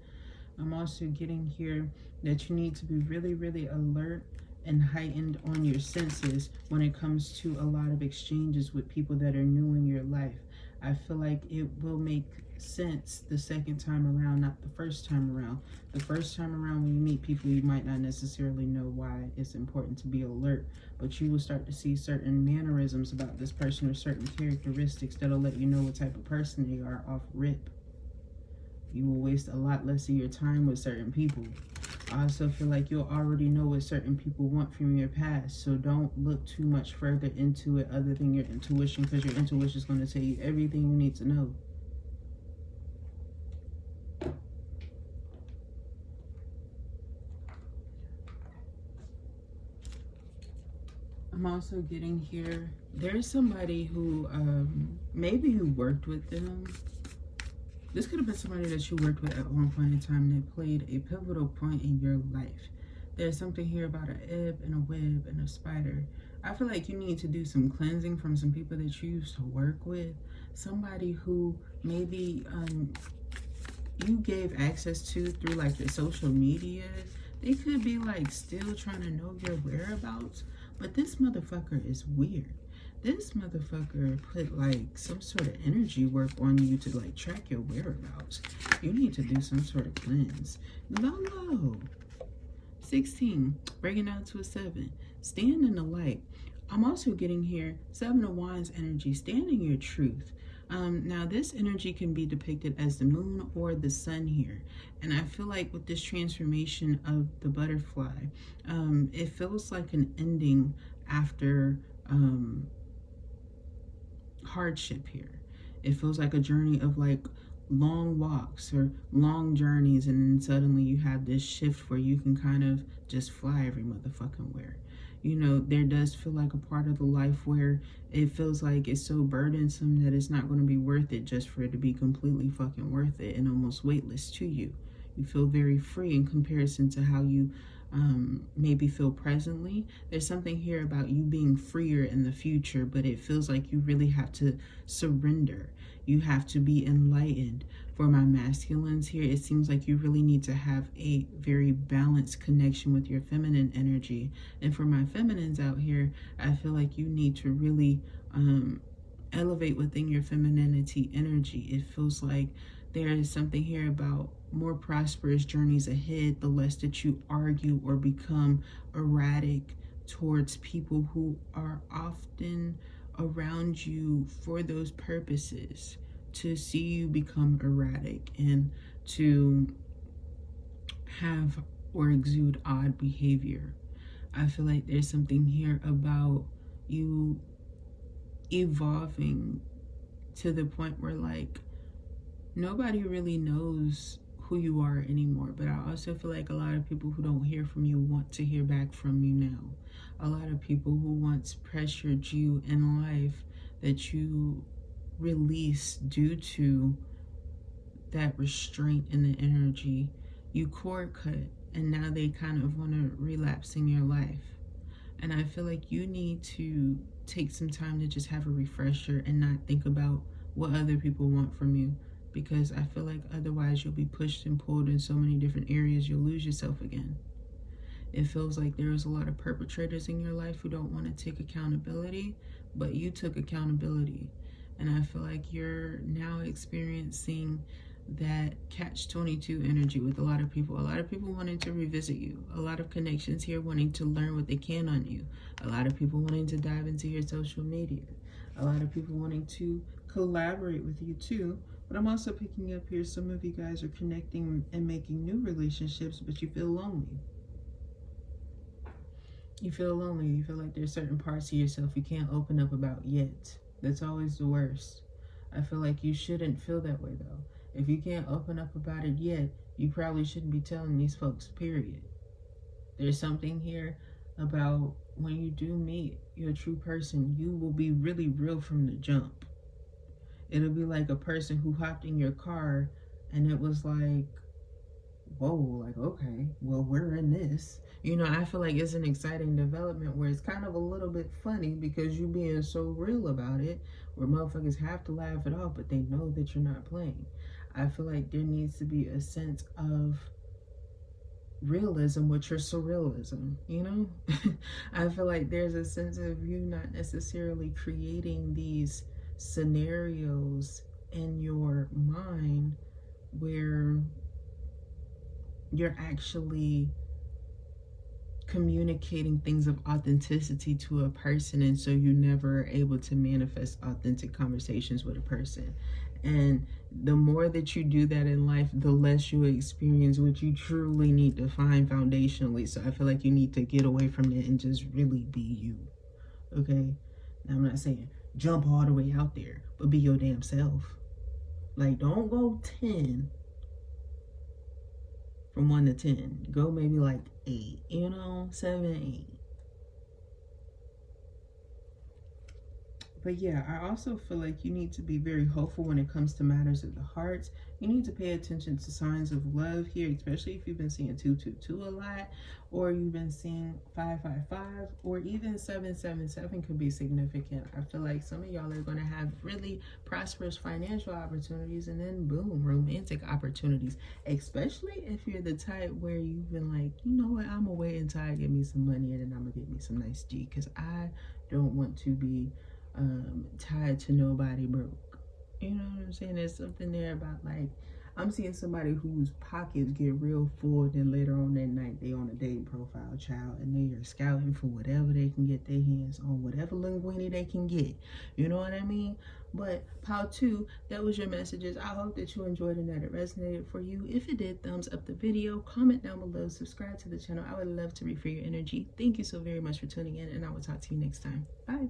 I'm also getting here that you need to be really, really alert and heightened on your senses when it comes to a lot of exchanges with people that are new in your life. I feel like it will make sense the second time around, not the first time around. The first time around, when you meet people, you might not necessarily know why it's important to be alert, but you will start to see certain mannerisms about this person, or certain characteristics that'll let you know what type of person they are off rip. You will waste a lot less of your time with certain people. I also feel like you'll already know what certain people want from your past, so don't look too much further into it other than your intuition, because your intuition is going to tell you everything you need to know. I'm also getting here, there's somebody who maybe you worked with them. This could have been somebody that you worked with at one point in time that played a pivotal point in your life. There's something here about an ebb and a web and a spider. I feel like you need to do some cleansing from some people that you used to work with. Somebody who maybe you gave access to through like your social media. They could be like still trying to know your whereabouts, but this motherfucker is weird. This motherfucker put like some sort of energy work on you to like track your whereabouts. You need to do some sort of cleanse. Low. 16, breaking down to a 7. Stand in the light. I'm also getting here 7 of Wands energy. Stand in your truth. Now this energy can be depicted as the moon or the sun here. And I feel like with this transformation of the butterfly, it feels like an ending after hardship here. It feels like a journey of like long walks or long journeys, and then suddenly you have this shift where you can kind of just fly every motherfucking where. You know, there does feel like a part of the life where it feels like it's so burdensome that it's not going to be worth it just for it to be completely fucking worth it and almost weightless to you. You feel very free in comparison to how you maybe feel presently. There's something here about you being freer in the future, but it feels like you really have to surrender. You have to be enlightened. For my masculines here, it seems like you really need to have a very balanced connection with your feminine energy. And for my feminines out here, I feel like you need to really elevate within your femininity energy. It feels like there is something here about more prosperous journeys ahead, the less that you argue or become erratic towards people who are often around you for those purposes, to see you become erratic and to have or exude odd behavior. I feel like there's something here about you evolving to the point where like nobody really knows who you are anymore. But I also feel like a lot of people who don't hear from you want to hear back from you now. A lot of people who once pressured you in life that you release due to that restraint in the energy, you cord cut, and now they kind of want to relapse in your life. And I feel like you need to take some time to just have a refresher and not think about what other people want from you, because I feel like otherwise you'll be pushed and pulled in so many different areas, you'll lose yourself again. It feels like there's a lot of perpetrators in your life who don't want to take accountability, but you took accountability. And I feel like you're now experiencing that catch-22 energy with a lot of people wanting to revisit you, a lot of connections here wanting to learn what they can on you, a lot of people wanting to dive into your social media, a lot of people wanting to collaborate with you too. But I'm also picking up here, some of you guys are connecting and making new relationships, but you feel lonely. You feel lonely. You feel like there's certain parts of yourself you can't open up about yet. That's always the worst. I feel like you shouldn't feel that way though. If you can't open up about it yet, you probably shouldn't be telling these folks, period. There's something here about when you do meet your true person, you will be really real from the jump. It'll be like a person who hopped in your car and it was like, whoa, like, okay, well, we're in this. You know, I feel like it's an exciting development where it's kind of a little bit funny because you being so real about it, where motherfuckers have to laugh it off, but they know that you're not playing. I feel like there needs to be a sense of realism with your surrealism, you know? I feel like there's a sense of you not necessarily creating these scenarios in your mind where you're actually communicating things of authenticity to a person, and so you never are able to manifest authentic conversations with a person. And the more that you do that in life, the less you experience what you truly need to find foundationally. So I feel like you need to get away from that and just really be you. Okay? Now I'm not saying jump all the way out there, but be your damn self. Like, don't go 10 from 1 to 10. Go maybe like 8, 7, 8. But yeah, I also feel like you need to be very hopeful when it comes to matters of the heart. You need to pay attention to signs of love here, especially if you've been seeing 222 a lot, or you've been seeing 555, or even 777 could be significant. I feel like some of y'all are going to have really prosperous financial opportunities, and then boom, romantic opportunities, especially if you're the type where you've been like, you know what, I'm gonna wait until I get me some money and then I'm gonna get me some nice G, because I don't want to be tied to nobody broke. You know what I'm saying? There's something there about, like, I'm seeing somebody whose pockets get real full, and then later on that night they on a dating profile, child, and they are scouting for whatever they can get their hands on, whatever linguine they can get. You know what I mean? But part 2, that was your messages. I hope that you enjoyed and that it resonated for you. If it did, thumbs up the video, comment down below, subscribe to the channel. I would love to read for your energy. Thank you so very much for tuning in, and I will talk to you next time. Bye.